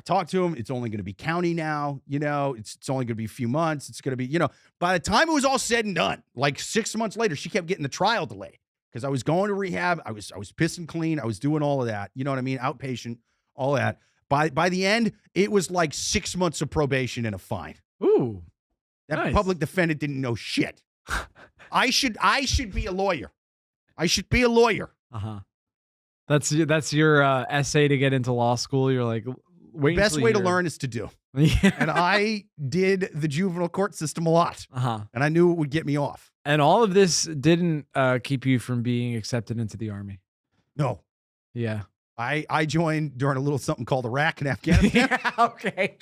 talked to him. It's only going to be county now, you know, it's only going to be a few months. It's going to be, you know, by the time it was all said and done, like 6 months later, she kept getting the trial delayed because I was going to rehab. I was pissing clean. I was doing all of that. You know what I mean? Outpatient, all that. By the end, it was like 6 months of probation and a fine. Ooh, that nice. Public defendant didn't know shit. I should be a lawyer. I should be a lawyer. Uh-huh. That's your essay to get into law school. You're like, wait. The best way to learn is to do. Yeah. And I did the juvenile court system a lot. Uh-huh. And I knew it would get me off. And all of this didn't keep you from being accepted into the Army. No. Yeah. I joined during a little something called Iraq and Afghanistan. Yeah, okay.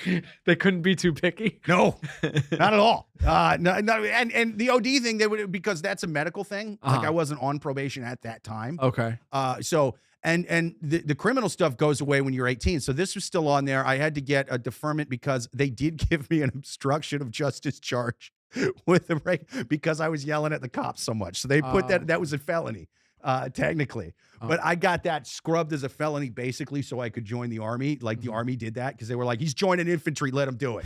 They couldn't be too picky. No, not at all. No, and the OD thing, because that's a medical thing. Like I wasn't on probation at that time. Okay. So the criminal stuff goes away when you're 18. So this was still on there. I had to get a deferment because they did give me an obstruction of justice charge because I was yelling at the cops so much. So they put that was a felony. Technically, but I got that scrubbed as a felony basically so I could join the Army. Like the Army did that because they were like, he's joining infantry, let him do it.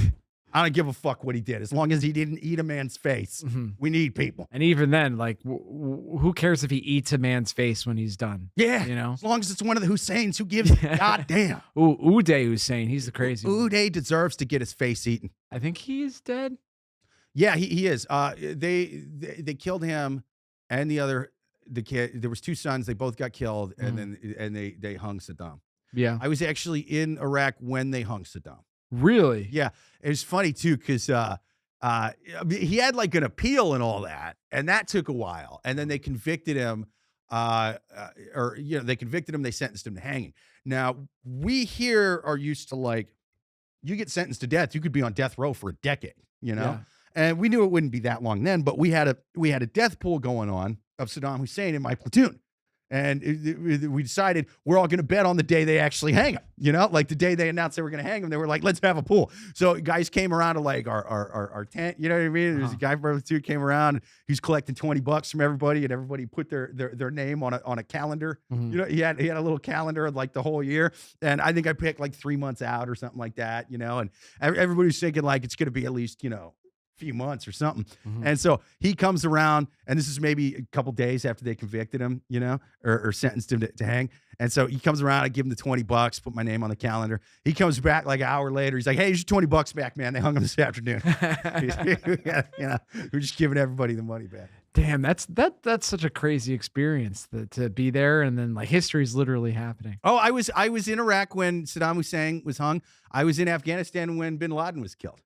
I don't give a fuck what he did. As long as he didn't eat a man's face, we need people. And even then, like, who cares if he eats a man's face when he's done? Yeah. You know? As long as it's one of the Husseins, who gives a goddamn? Ooh, Uday Hussein, he's the crazy one. Uday deserves to get his face eaten. I think he's dead. Yeah, he is. They killed him and the kid. There was 2 sons. They both got killed, and then they hung Saddam. Yeah. I was actually in Iraq when they hung Saddam. Really? Yeah, it was funny too because he had like an appeal and all that, and that took a while. And then they convicted him, they convicted him. They sentenced him to hanging. Now we here are used to like, you get sentenced to death, you could be on death row for a decade, Yeah. And we knew it wouldn't be that long then, but we had a death pool going on of Saddam Hussein in my platoon. And we decided we're all going to bet on the day they actually hang him, like the day they announced they were going to hang him, they were like, let's have a pool. So guys came around to like our tent, you know what I mean? There's a guy from our platoon came around, he's collecting $20 from everybody, and everybody put their name on a calendar. He had a little calendar of like the whole year. And I think I picked like 3 months out or something like that, and everybody was thinking like, it's going to be at least, few months or something. And so he comes around, and this is maybe a couple days after they convicted him, or sentenced him to hang. And so he comes around, I give him the $20, put my name on the calendar. He comes back like an hour later. He's like, hey, here's your $20 back, man. They hung him this afternoon. We're just giving everybody the money back. Damn, that's such a crazy experience to be there, and then like history's literally happening. Oh, I was in Iraq when Saddam Hussein was hung. I was in Afghanistan when bin Laden was killed.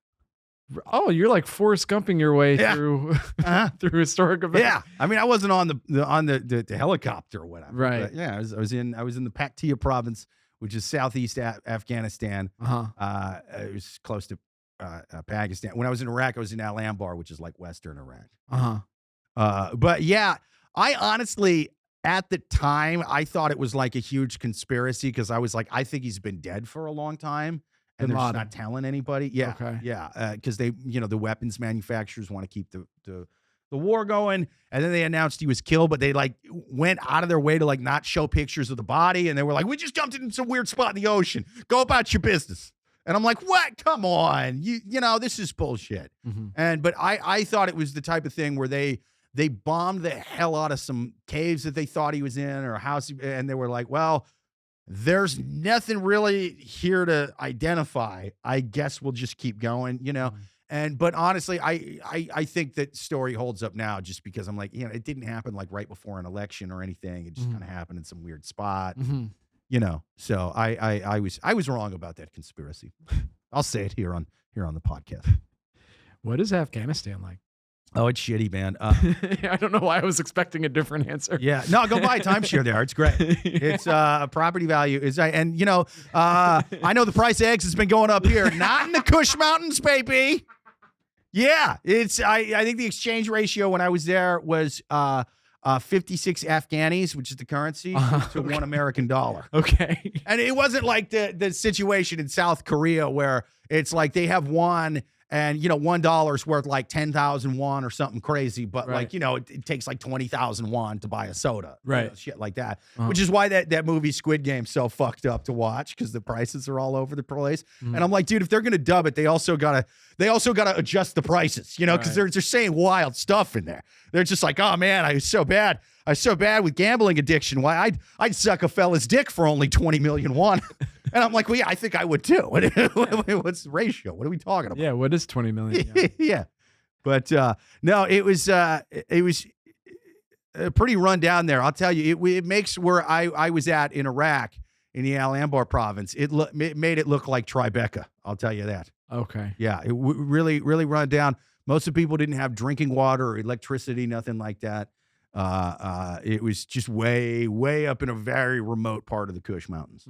Oh, you're like Forrest Gumping your way through through historic events. Yeah, I mean, I wasn't on the helicopter or whatever. Right. But yeah, I was in the Paktia province, which is southeast Afghanistan. It was close to Pakistan. When I was in Iraq, I was in Al-Anbar, which is like western Iraq. But yeah, I honestly, at the time, I thought it was like a huge conspiracy because I was like, I think he's been dead for a long time. And they're just not telling anybody. Yeah. Okay. Yeah. Because they, the weapons manufacturers want to keep the war going. And then they announced he was killed, but they like went out of their way to like not show pictures of the body. And they were like, we just dumped it in some weird spot in the ocean. Go about your business. And I'm like, what? Come on. This is bullshit. But I thought it was the type of thing where they bombed the hell out of some caves that they thought he was in or a house. And they were like, well, there's nothing really here to identify. I guess we'll just keep going, but honestly, I think that story holds up now just because I'm like, it didn't happen like right before an election or anything. It just kind of happened in some weird spot, so I was wrong about that conspiracy. I'll say it here on the podcast. What is Afghanistan like? Oh, it's shitty, man. I don't know why I was expecting a different answer. Yeah, no, go buy a timeshare there. It's great. It's property value is, and I know the price of eggs has been going up here, not in the Kush Mountains, baby. Yeah, it's. I think the exchange ratio when I was there was 56 Afghanis, which is the currency, to $1 American. Okay, and it wasn't like the situation in South Korea where it's like they have one. And, $1 is worth like 10,000 won or something crazy. But like, it takes like 20,000 won to buy a soda. Right. Shit like that. Which is why that movie Squid Game's so fucked up to watch because the prices are all over the place. And I'm like, dude, if they're going to dub it, they also got to adjust the prices, because they're saying wild stuff in there. They're just like, oh man, I was so bad with gambling addiction. Why I'd suck a fella's dick for only 20 million won. And I'm like, well, yeah, I think I would too. What's the ratio? What are we talking about? Yeah, what is 20 million? Yeah. But no, it was pretty run down there. I'll tell you, it makes where I was at in Iraq in the Al-Anbar province. It made it look like Tribeca. I'll tell you that. Okay. Yeah, it really, really run down. Most of the people didn't have drinking water or electricity, nothing like that. It was just way, way up in a very remote part of the Kush Mountains.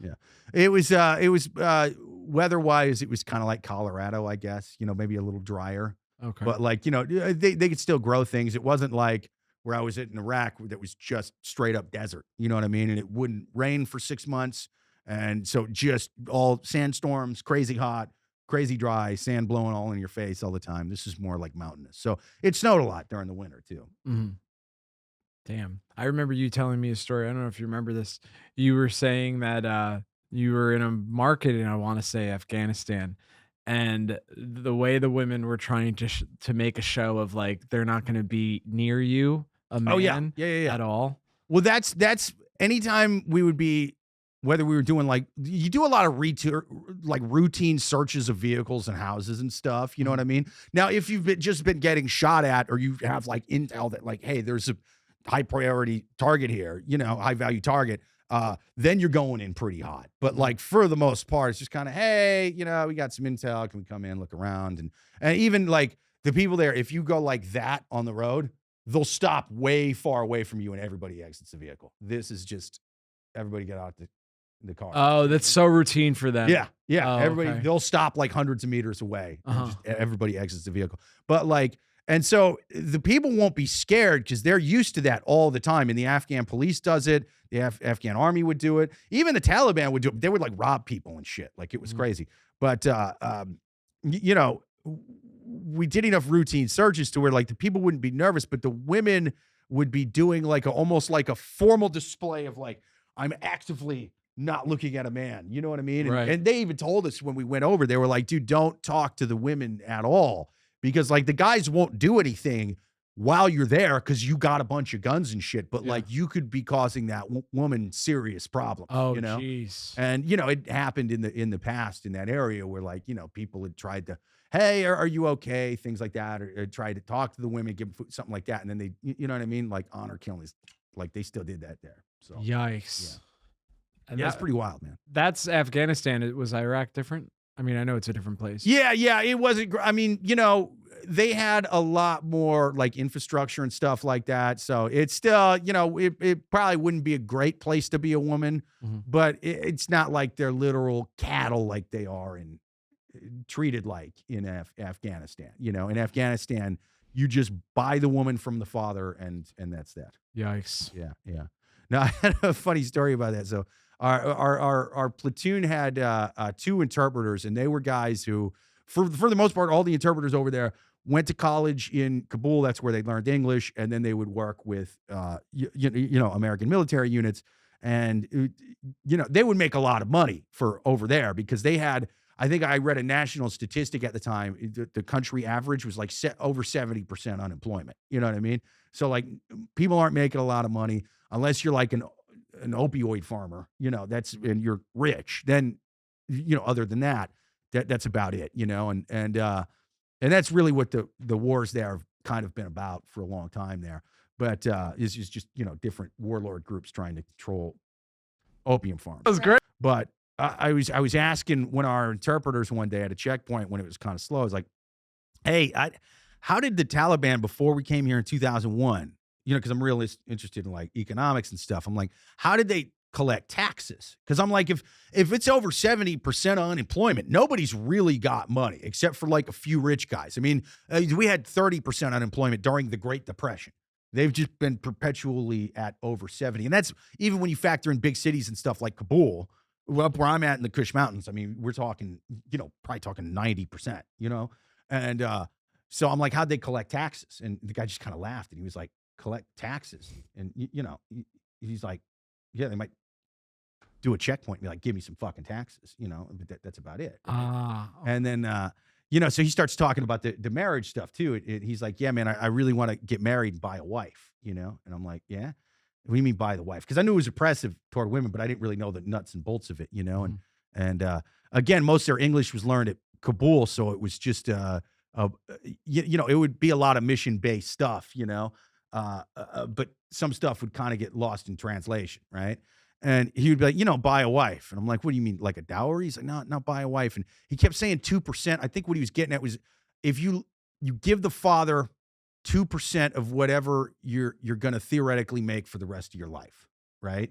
Yeah, it was weather-wise, it was kind of like Colorado, I guess, maybe a little drier. Okay. But like, they could still grow things. It wasn't like where I was in Iraq that was just straight up desert. You know what I mean? And it wouldn't rain for 6 months. And so just all sandstorms, crazy hot, crazy dry, sand blowing all in your face all the time. This is more like mountainous. So it snowed a lot during the winter too. Damn. I remember you telling me a story. I don't know if you remember this. You were saying that you were in a market in, I want to say, Afghanistan, and the way the women were trying to make a show of like they're not going to be near you, a man, Oh, yeah. Yeah. at all. Well, that's anytime we would be, whether we were doing like, you do a lot of like routine searches of vehicles and houses and stuff. You know what I mean? Now, if you've just been getting shot at, or you have like intel that like, hey, there's a high priority target here, high value target, then you're going in pretty hot. But like for the most part, it's just kind of, hey, we got some intel. Can we come in, look around? And even like the people there, if you go like that on the road, they'll stop way far away from you and everybody exits the vehicle. This is just everybody get out the car. Oh, that's so routine for them. Yeah. Oh, Everybody, okay. they'll stop like hundreds of meters away. And Uh-huh. just everybody exits the vehicle. But like, and so the people won't be scared because they're used to that all the time. And the Afghan police does it. The Afghan army would do it. Even the Taliban would do it. They would like rob people and shit. Like it was crazy. But, we did enough routine searches to where like the people wouldn't be nervous, but the women would be doing like almost like a formal display of like, I'm actively not looking at a man. You know what I mean? Right. And they even told us when we went over, they were like, dude, don't talk to the women at all. Because like the guys won't do anything while you're there because you got a bunch of guns and shit. But like you could be causing that woman serious problems. Oh, jeez. And it happened in the past in that area where like people had tried to, hey, are you okay? Things like that, or tried to talk to the women, give them food, something like that, and then they, you know what I mean, like honor killings, like they still did that there. So Yikes. And that's pretty wild, man. That's Afghanistan. Was Iraq different? I mean, I know it's a different place. Yeah, it wasn't. I mean, they had a lot more like infrastructure and stuff like that. So it's still, it probably wouldn't be a great place to be a woman, but it's not like they're literal cattle like they are treated like in Afghanistan. In Afghanistan, you just buy the woman from the father, and that's that. Yikes. Yeah. Now I had a funny story about that. So our platoon had 2 interpreters, and they were guys who, for the most part, all the interpreters over there went to college in Kabul. That's where they learned English, and then they would work with American military units, and they would make a lot of money for over there because they had. I think I read a national statistic at the time. The country average was like over 70% unemployment. You know what I mean? So like people aren't making a lot of money unless you're like an opioid farmer, and you're rich. Then, other than that, that's about it, and that's really what the wars there have kind of been about for a long time there. But it's just different warlord groups trying to control opium farms. That was great. But I was asking one of our interpreters one day at a checkpoint when it was kind of slow. I was like, hey, how did the Taliban, before we came here in 2001, because I'm really interested in like economics and stuff. I'm like, how did they collect taxes? Because I'm like, if it's over 70% unemployment, nobody's really got money except for like a few rich guys. I mean, we had 30% unemployment during the Great Depression. They've just been perpetually at over 70. And that's even when you factor in big cities and stuff like Kabul, up where I'm at in the Kush Mountains. I mean, we're talking, probably talking 90%, And so I'm like, how'd they collect taxes? And the guy just kind of laughed, and he was like, collect taxes. And, he's like, yeah, they might do a checkpoint and be like, give me some fucking taxes, but that's about it. Right? And then, so he starts talking about the marriage stuff too. He's like, yeah, man, I really want to get married and buy a wife, And I'm like, yeah. What do you mean buy the wife? Because I knew it was oppressive toward women, but I didn't really know the nuts and bolts of it, And again, most of their English was learned at Kabul, so it was just it would be a lot of mission-based stuff, but some stuff would kind of get lost in translation, right? And he would be like, buy a wife, and I'm like, what do you mean, like a dowry? He's like, no, buy a wife, and he kept saying 2%. I think what he was getting at was if you give the father 2% of whatever you're going to theoretically make for the rest of your life, right?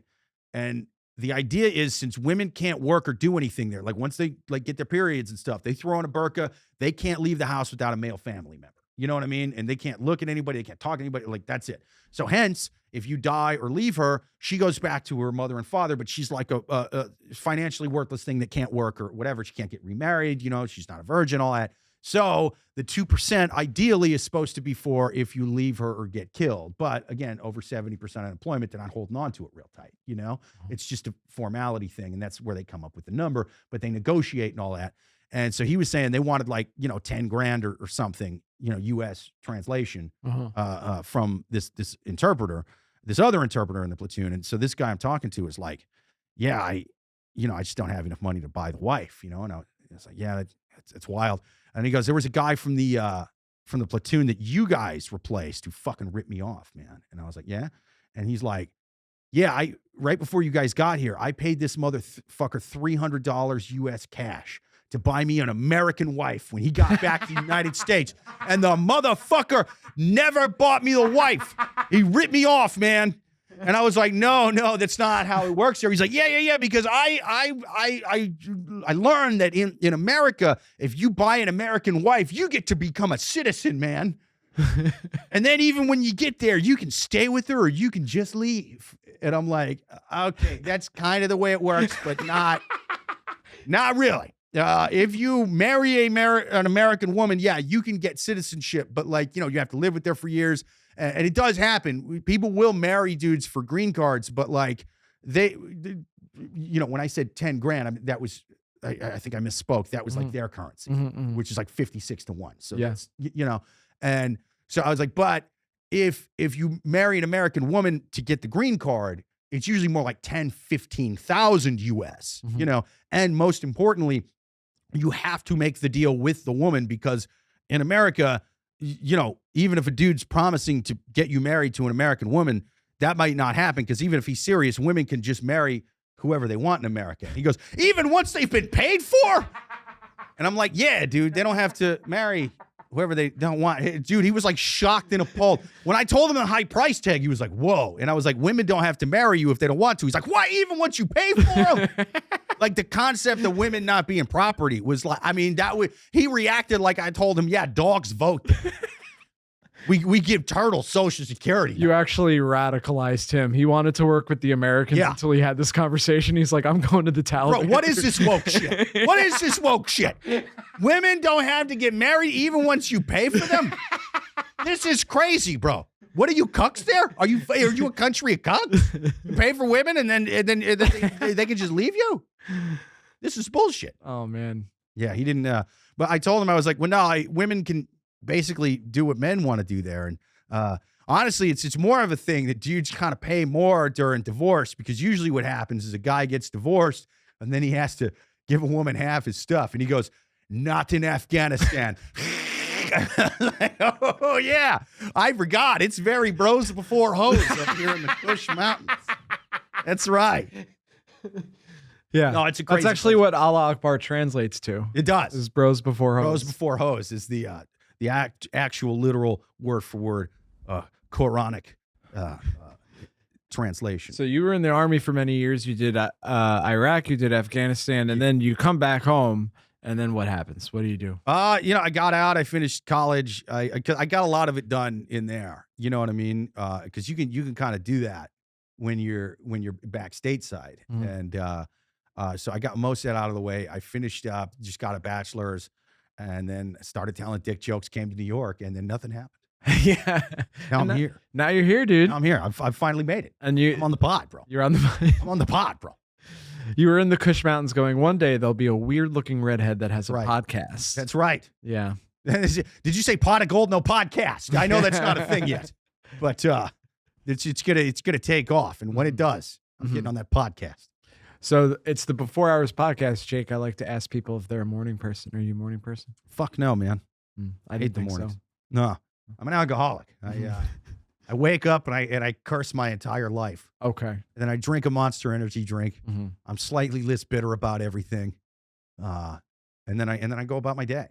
And the idea is, since women can't work or do anything there, like once they like get their periods and stuff, they throw on a burqa, they can't leave the house without a male family member. You know what I mean? And they can't look at anybody, they can't talk to anybody, like that's it. So hence, if you die or leave her, she goes back to her mother and father, but she's like a financially worthless thing that can't work or whatever. She can't get remarried, she's not a virgin, all that. So the 2% ideally is supposed to be for if you leave her or get killed. But again, over 70% unemployment, they're not holding on to it real tight. It's just a formality thing. And that's where they come up with the number, but they negotiate and all that. And so he was saying they wanted like, 10 grand or something, US translation from this interpreter, this other interpreter in the platoon. And so this guy I'm talking to is like, yeah, I just don't have enough money to buy the wife, and I was like, yeah, it's wild. And he goes, there was a guy from the platoon that you guys replaced who fucking ripped me off, man. And I was like, yeah. And he's like, yeah, right before you guys got here, I paid this motherfucker $300 US cash to buy me an American wife when he got back to the United States. And the motherfucker never bought me the wife. He ripped me off, man. And I was like, no, that's not how it works here. He's like, yeah, because I learned that in America, if you buy an American wife, you get to become a citizen, man. And then even when you get there, you can stay with her or you can just leave. And I'm like, okay, that's kind of the way it works, but not really. If you marry an American woman, yeah, you can get citizenship, but like, you have to live with her for years. And it does happen. People will marry dudes for green cards, but like when I said 10 grand, I mean, that was, I think I misspoke. That was like their currency, which is like 56 to 1. So that's, and so I was like, but if you marry an American woman to get the green card, it's usually more like 10, 15,000 US, and most importantly, you have to make the deal with the woman because in America, even if a dude's promising to get you married to an American woman, that might not happen because even if he's serious, women can just marry whoever they want in America. He goes, even once they've been paid for? And I'm like, yeah, dude, they don't have to marry whoever they don't want. Dude, he was like shocked and appalled. When I told him the high price tag, he was like, whoa. And I was like, women don't have to marry you if they don't want to. He's like, what? Even once you pay for them? Like the concept of women not being property was like, he reacted like I told him, yeah, dogs vote. We give turtles Social Security. You actually radicalized him. He wanted to work with the Americans until he had this conversation. He's like, I'm going to the Taliban. Bro, what is this woke shit? What is this woke shit? Women don't have to get married even once you pay for them? This is crazy, bro. What are you, cucks there? Are you a country of cucks? You pay for women and then they can just leave you? This is bullshit. Oh, man. Yeah, he didn't. But I told him, I was like, well, no, women can basically do what men want to do there. And honestly, it's more of a thing that dudes kind of pay more during divorce because usually what happens is a guy gets divorced and then he has to give a woman half his stuff. And he goes, not in Afghanistan. Like, oh, yeah. I forgot. It's very bros before hoes up here in the Kush Mountains. That's right. Yeah. No, it's a crazy That's actually place. what Allah Akbar translates to. It does. Is bros before hoes. Bros before hoes is the actual literal word for word Quranic translation. So you were in the army for many years. You did Iraq, you did Afghanistan, and then you come back home. And then what happens? What do you do? I got out. I finished college. I got a lot of it done in there. You know what I mean? Because you can kind of do that when you're back stateside. And so I got most of that out of the way. I finished up, just got a bachelor's, and then started telling dick jokes. Came to New York, and then nothing happened. Yeah. Now I'm here. Now you're here, dude. Now I'm here. I've finally made it. And I'm on the pod, bro. You're on the. I'm on the pod, bro. You were in the Kush Mountains going, one day there'll be a weird-looking redhead that has a podcast. That's right. Yeah. Did you say pot of gold? No, podcast. I know that's not a thing yet, but it's gonna take off, and when it does, I'm getting on that podcast. So it's the Before Hours podcast, Jake. I like to ask people if they're a morning person. Are you a morning person? Fuck no, man. I hate the think mornings. so. No, I'm an alcoholic. I wake up and I curse my entire life. Okay. And then I drink a Monster Energy drink. I'm slightly less bitter about everything. And then I go about my day.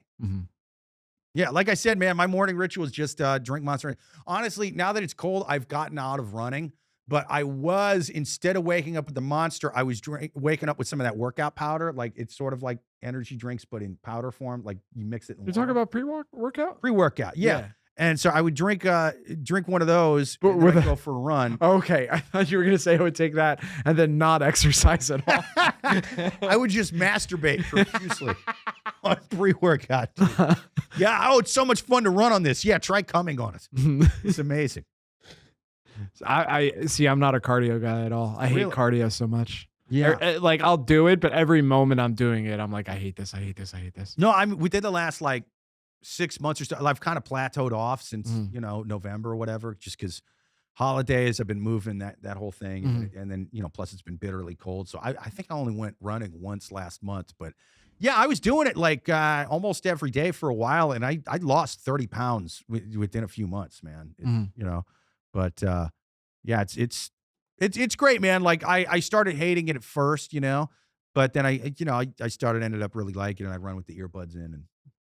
Yeah, like I said, man, my morning ritual is just drink Monster Energy. Honestly, now that it's cold, I've gotten out of running. But I was, instead of waking up with the Monster, I was waking up with some of that workout powder. Like it's sort of like energy drinks, but in powder form. Like you mix it in You're talking about pre-workout? Pre-workout, yeah. And so I would drink one of those but and then I'd go for a run. Okay. I thought you were going to say I would take that and then not exercise at all. I would just masturbate profusely on pre-workout. Yeah, oh, it's so much fun to run on this. Yeah, try coming on it. It's amazing. I see, I'm not a cardio guy at all. I hate cardio so much. Yeah. Like I'll do it, but every moment I'm doing it, I'm like, I hate this. I hate this. I hate this. No, within the last like 6 months or so, I've kind of plateaued off since, Mm. November or whatever, just because holidays, I've been moving that whole thing. Mm-hmm. And then, plus it's been bitterly cold. So I think I only went running once last month, but yeah, I was doing it like almost every day for a while. And I lost 30 pounds within a few months, man. But yeah, it's great, man. Like I started hating it at first, but then I ended up really liking it. I run with the earbuds in, and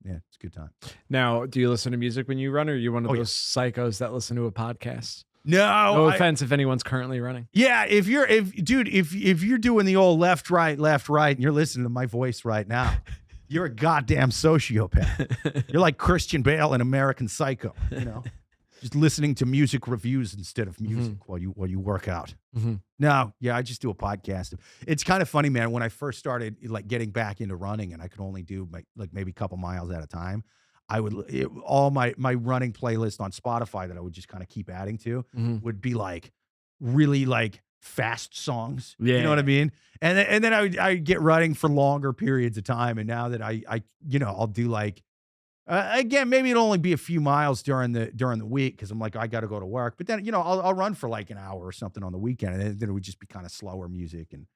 yeah, it's a good time. Now, do you listen to music when you run, or are you one of Oh, yeah. those psychos that listen to a podcast? No, No offense if anyone's currently running. Yeah, if you're doing the old left, right, and you're listening to my voice right now, you're a goddamn sociopath. You're like Christian Bale in American Psycho, just listening to music reviews instead of music while you work out. Mm-hmm. No, yeah, I just do a podcast. It's kind of funny, man. When I first started like getting back into running, and I could only do like maybe a couple miles at a time, all my running playlist on Spotify that I would just kind of keep adding to would be like really like fast songs. Yeah. You know what I mean? And then I'd get running for longer periods of time. And now that I'll do like, again, maybe it'll only be a few miles during the week, because I'm like, I got to go to work. But then, I'll run for like an hour or something on the weekend, and then it would just be kind of slower music. And,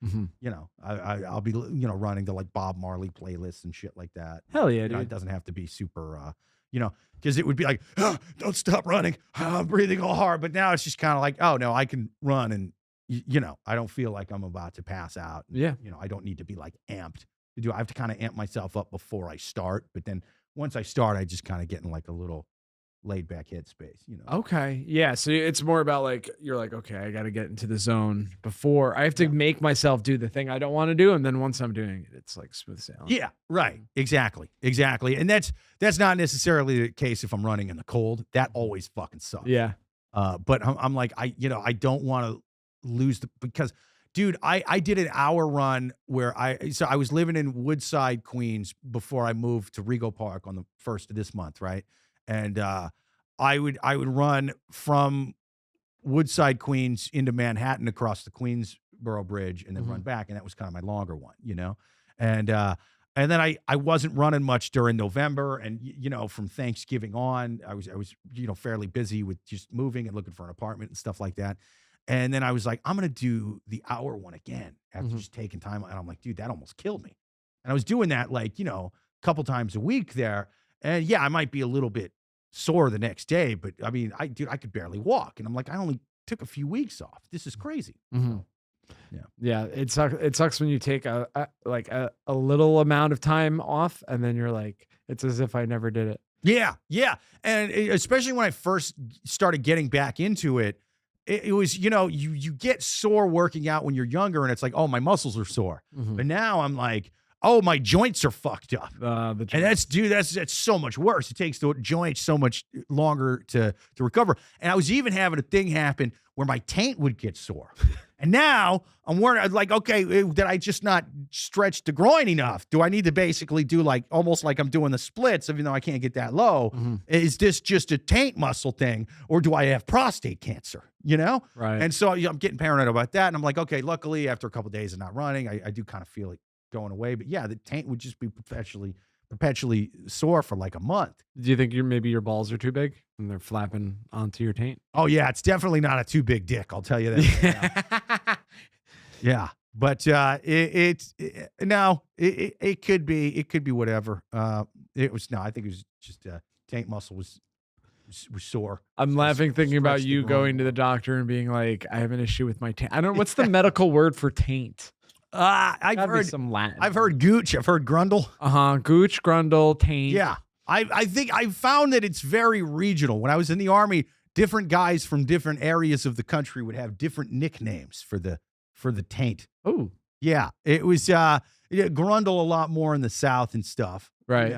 I'll be, running to like Bob Marley playlists and shit like that. Hell yeah, dude. It doesn't have to be super, because it would be like, oh, don't stop running. I'm breathing all hard. But now it's just kind of like, oh, no, I can run, and, I don't feel like I'm about to pass out. Yeah. I don't need to be like amped to do. I have to kind of amp myself up before I start. But then once I start, I just kind of get in like a little laid back headspace, Okay. Yeah. So it's more about like, you're like, okay, I got to get into the zone before I have to make myself do the thing I don't want to do. And then once I'm doing it, it's like smooth sailing. Yeah, right. Exactly. And that's not necessarily the case if I'm running in the cold. That always fucking sucks. Yeah. But I'm like, I don't want to lose because dude, I did an hour run where I was living in Woodside, Queens before I moved to Rego Park on the 1st of this month, right? And I would run from Woodside, Queens into Manhattan across the Queensboro Bridge, and then run back, and that was kind of my longer one, And then I wasn't running much during November, and from Thanksgiving on, I was fairly busy with just moving and looking for an apartment and stuff like that. And then I was like, I'm going to do the hour one again after just taking time. And I'm like, dude, that almost killed me. And I was doing that like, a couple times a week there. And yeah, I might be a little bit sore the next day, but I mean, I could barely walk. And I'm like, I only took a few weeks off. This is crazy. Mm-hmm. Yeah. Yeah. It sucks when you take a little amount of time off, and then you're like, it's as if I never did it. Yeah. Yeah. And especially when I first started getting back into it, it was, you get sore working out when you're younger, and it's like, oh, my muscles are sore. But now I'm like, oh, my joints are fucked up. And that's so much worse. It takes the joints so much longer to recover. And I was even having a thing happen where my taint would get sore. And now I'm worried, like, okay, did I just not stretch the groin enough? Do I need to basically do like almost like I'm doing the splits, even though I can't get that low? Is this just a taint muscle thing, or do I have prostate cancer? Right. And so I'm getting paranoid about that. And I'm like, okay, luckily after a couple of days of not running, I do kind of feel it going away. But yeah, the taint would just be perpetually sore for like a month. Do you think maybe your balls are too big and they're flapping onto your taint? Oh yeah, it's definitely not a too big dick. I'll tell you that. Yeah, but it could be whatever. I think it was just taint muscle was sore. I'm laughing thinking about you going to the doctor and being like, I have an issue with my taint. I don't know. What's the medical word for taint? I've heard some Latin. I've heard gooch. I've heard grundle. Gooch, grundle, taint. Yeah. I think I found that it's very regional. When I was in the Army, different guys from different areas of the country would have different nicknames for the taint. Oh. Yeah. It was grundle a lot more in the South and stuff. Right.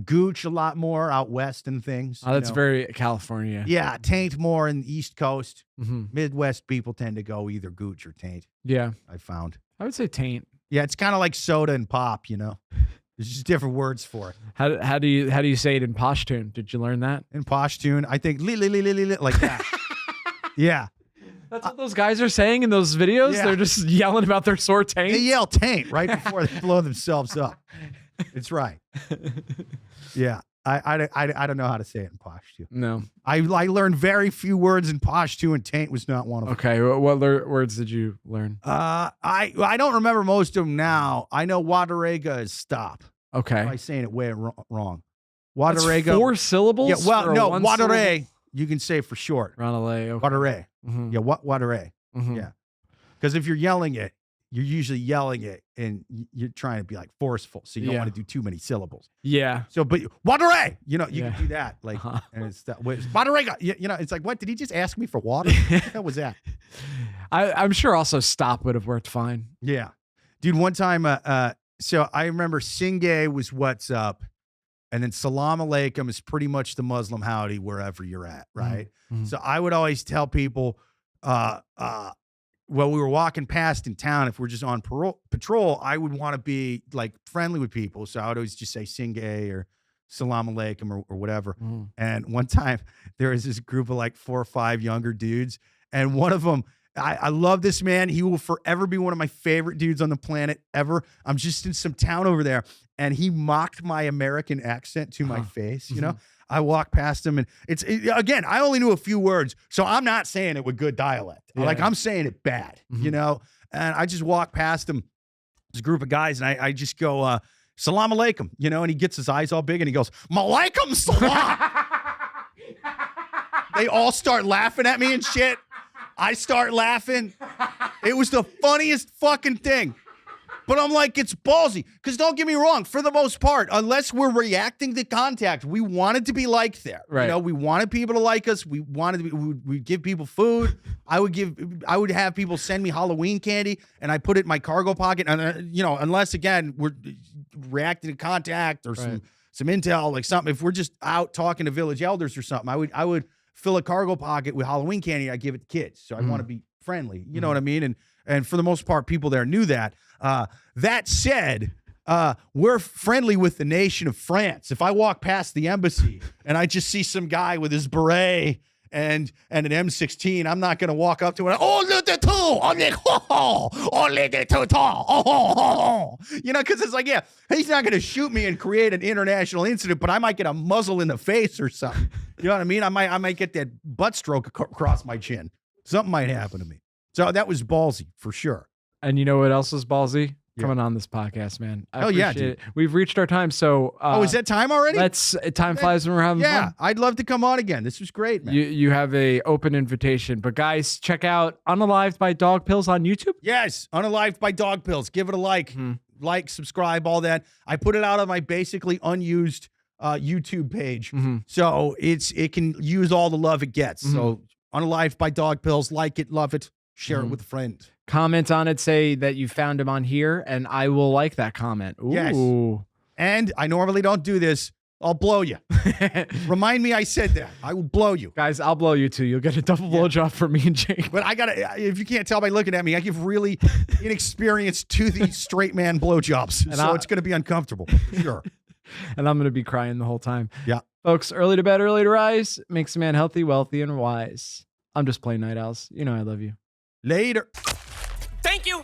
Gooch a lot more out west and things. Oh, that's very California. Yeah. Taint more in the East Coast. Midwest people tend to go either gooch or taint. Yeah. I found. I would say taint. Yeah. It's kind of like soda and pop, There's just different words for it. How do you say it in Pashtun? Did you learn that? In Pashtun, I think like that. Yeah. That's what those guys are saying in those videos. Yeah. They're just yelling about their sore taint. They yell taint right before they blow themselves up. It's right. Yeah. I don't know how to say it in Pashto. No. I learned very few words in Pashto, and taint was not one of them. Okay. What words did you learn? I don't remember most of them now. I know Wadarega is stop. Okay. Am I saying it way wrong? That's Wadarega. 4 syllables? Yeah, well, for a no, one Wadare, syllable? you can say for short. Ranalay. Okay. Wadare. Mhm. Yeah, Wadare. Mhm. Yeah. Because if you're yelling it, you're usually yelling it and you're trying to be like forceful. So you don't Yeah. want to do too many syllables. Yeah. So, but Wadare, you Yeah. can do that. Like, Uh-huh. and it's that. Wadarega, it's like, what? Did he just ask me for water? What the hell was that? I'm sure also stop would have worked fine. Yeah. Dude, one time, so I remember Singay was what's up. And then Salam Alaikum is pretty much the Muslim howdy wherever you're at, right? Mhm. So I would always tell people, while we were walking past in town, if we're just on patrol, I would want to be like friendly with people. So I would always just say Singay or Salam Alaikum or whatever. Mhm. And one time there was this group of like 4 or 5 younger dudes. And one of them, I love this man. He will forever be one of my favorite dudes on the planet ever. I'm just in some town over there, and he mocked my American accent to my face. You know, I walked past him, and again, I only knew a few words, so I'm not saying it with good dialect. Yeah. Like I'm saying it bad, you know. And I just walked past him, this group of guys, and I just go, "Salam alaikum," you know, and he gets his eyes all big, and he goes, "Malaikum salam." They all start laughing at me and shit. I start laughing. It was the funniest fucking thing. But I'm like, it's ballsy. Because don't get me wrong, for the most part, unless we're reacting to contact, we wanted to be liked there. Right. You know, we wanted people to like us. We wanted to we'd give people food. I would have people send me Halloween candy, and I put it in my cargo pocket. And unless again we're reacting to contact or some intel, like something. If we're just out talking to village elders or something, I would fill a cargo pocket with Halloween candy. I give it to kids. So I want to be friendly. You know what I mean? And for the most part, people there knew that. That said, we're friendly with the nation of France. If I walk past the embassy and I just see some guy with his beret and an M16, I'm not going to walk up to him. Because it's like, yeah, he's not going to shoot me and create an international incident, but I might get a muzzle in the face or something. You know what I mean? I might get that butt stroke across my chin. Something might happen to me. So that was ballsy for sure. And you know what else was ballsy? Yeah. Coming on this podcast, man. I Oh, yeah, appreciate dude. it. We've reached our time. So, Is that time already? Time flies when we're having Yeah, fun. I'd love to come on again. This was great, man. You have a open invitation. But guys, check out UnAlived by Dog Pills on YouTube. Yes, Unalived by Dog Pills. Give it a like. Like, subscribe, all that. I put it out on my basically unused YouTube page. So it can use all the love it gets. So Unalived by Dog Pills. Like it, love it, share it with a friend. Comment on it, say that you found him on here, and I will like that comment. Ooh. Yes. And I normally don't do this. I'll blow you. Remind me I said that. I will blow you. Guys, I'll blow you too. You'll get a double blowjob from me and Jake. But if you can't tell by looking at me, I give really inexperienced, toothy, straight man blowjobs. So it's going to be uncomfortable. Sure. And I'm going to be crying the whole time. Yeah. Folks, early to bed, early to rise makes a man healthy, wealthy, and wise. I'm just playing Night Owls. You know I love you. Later. Thank you.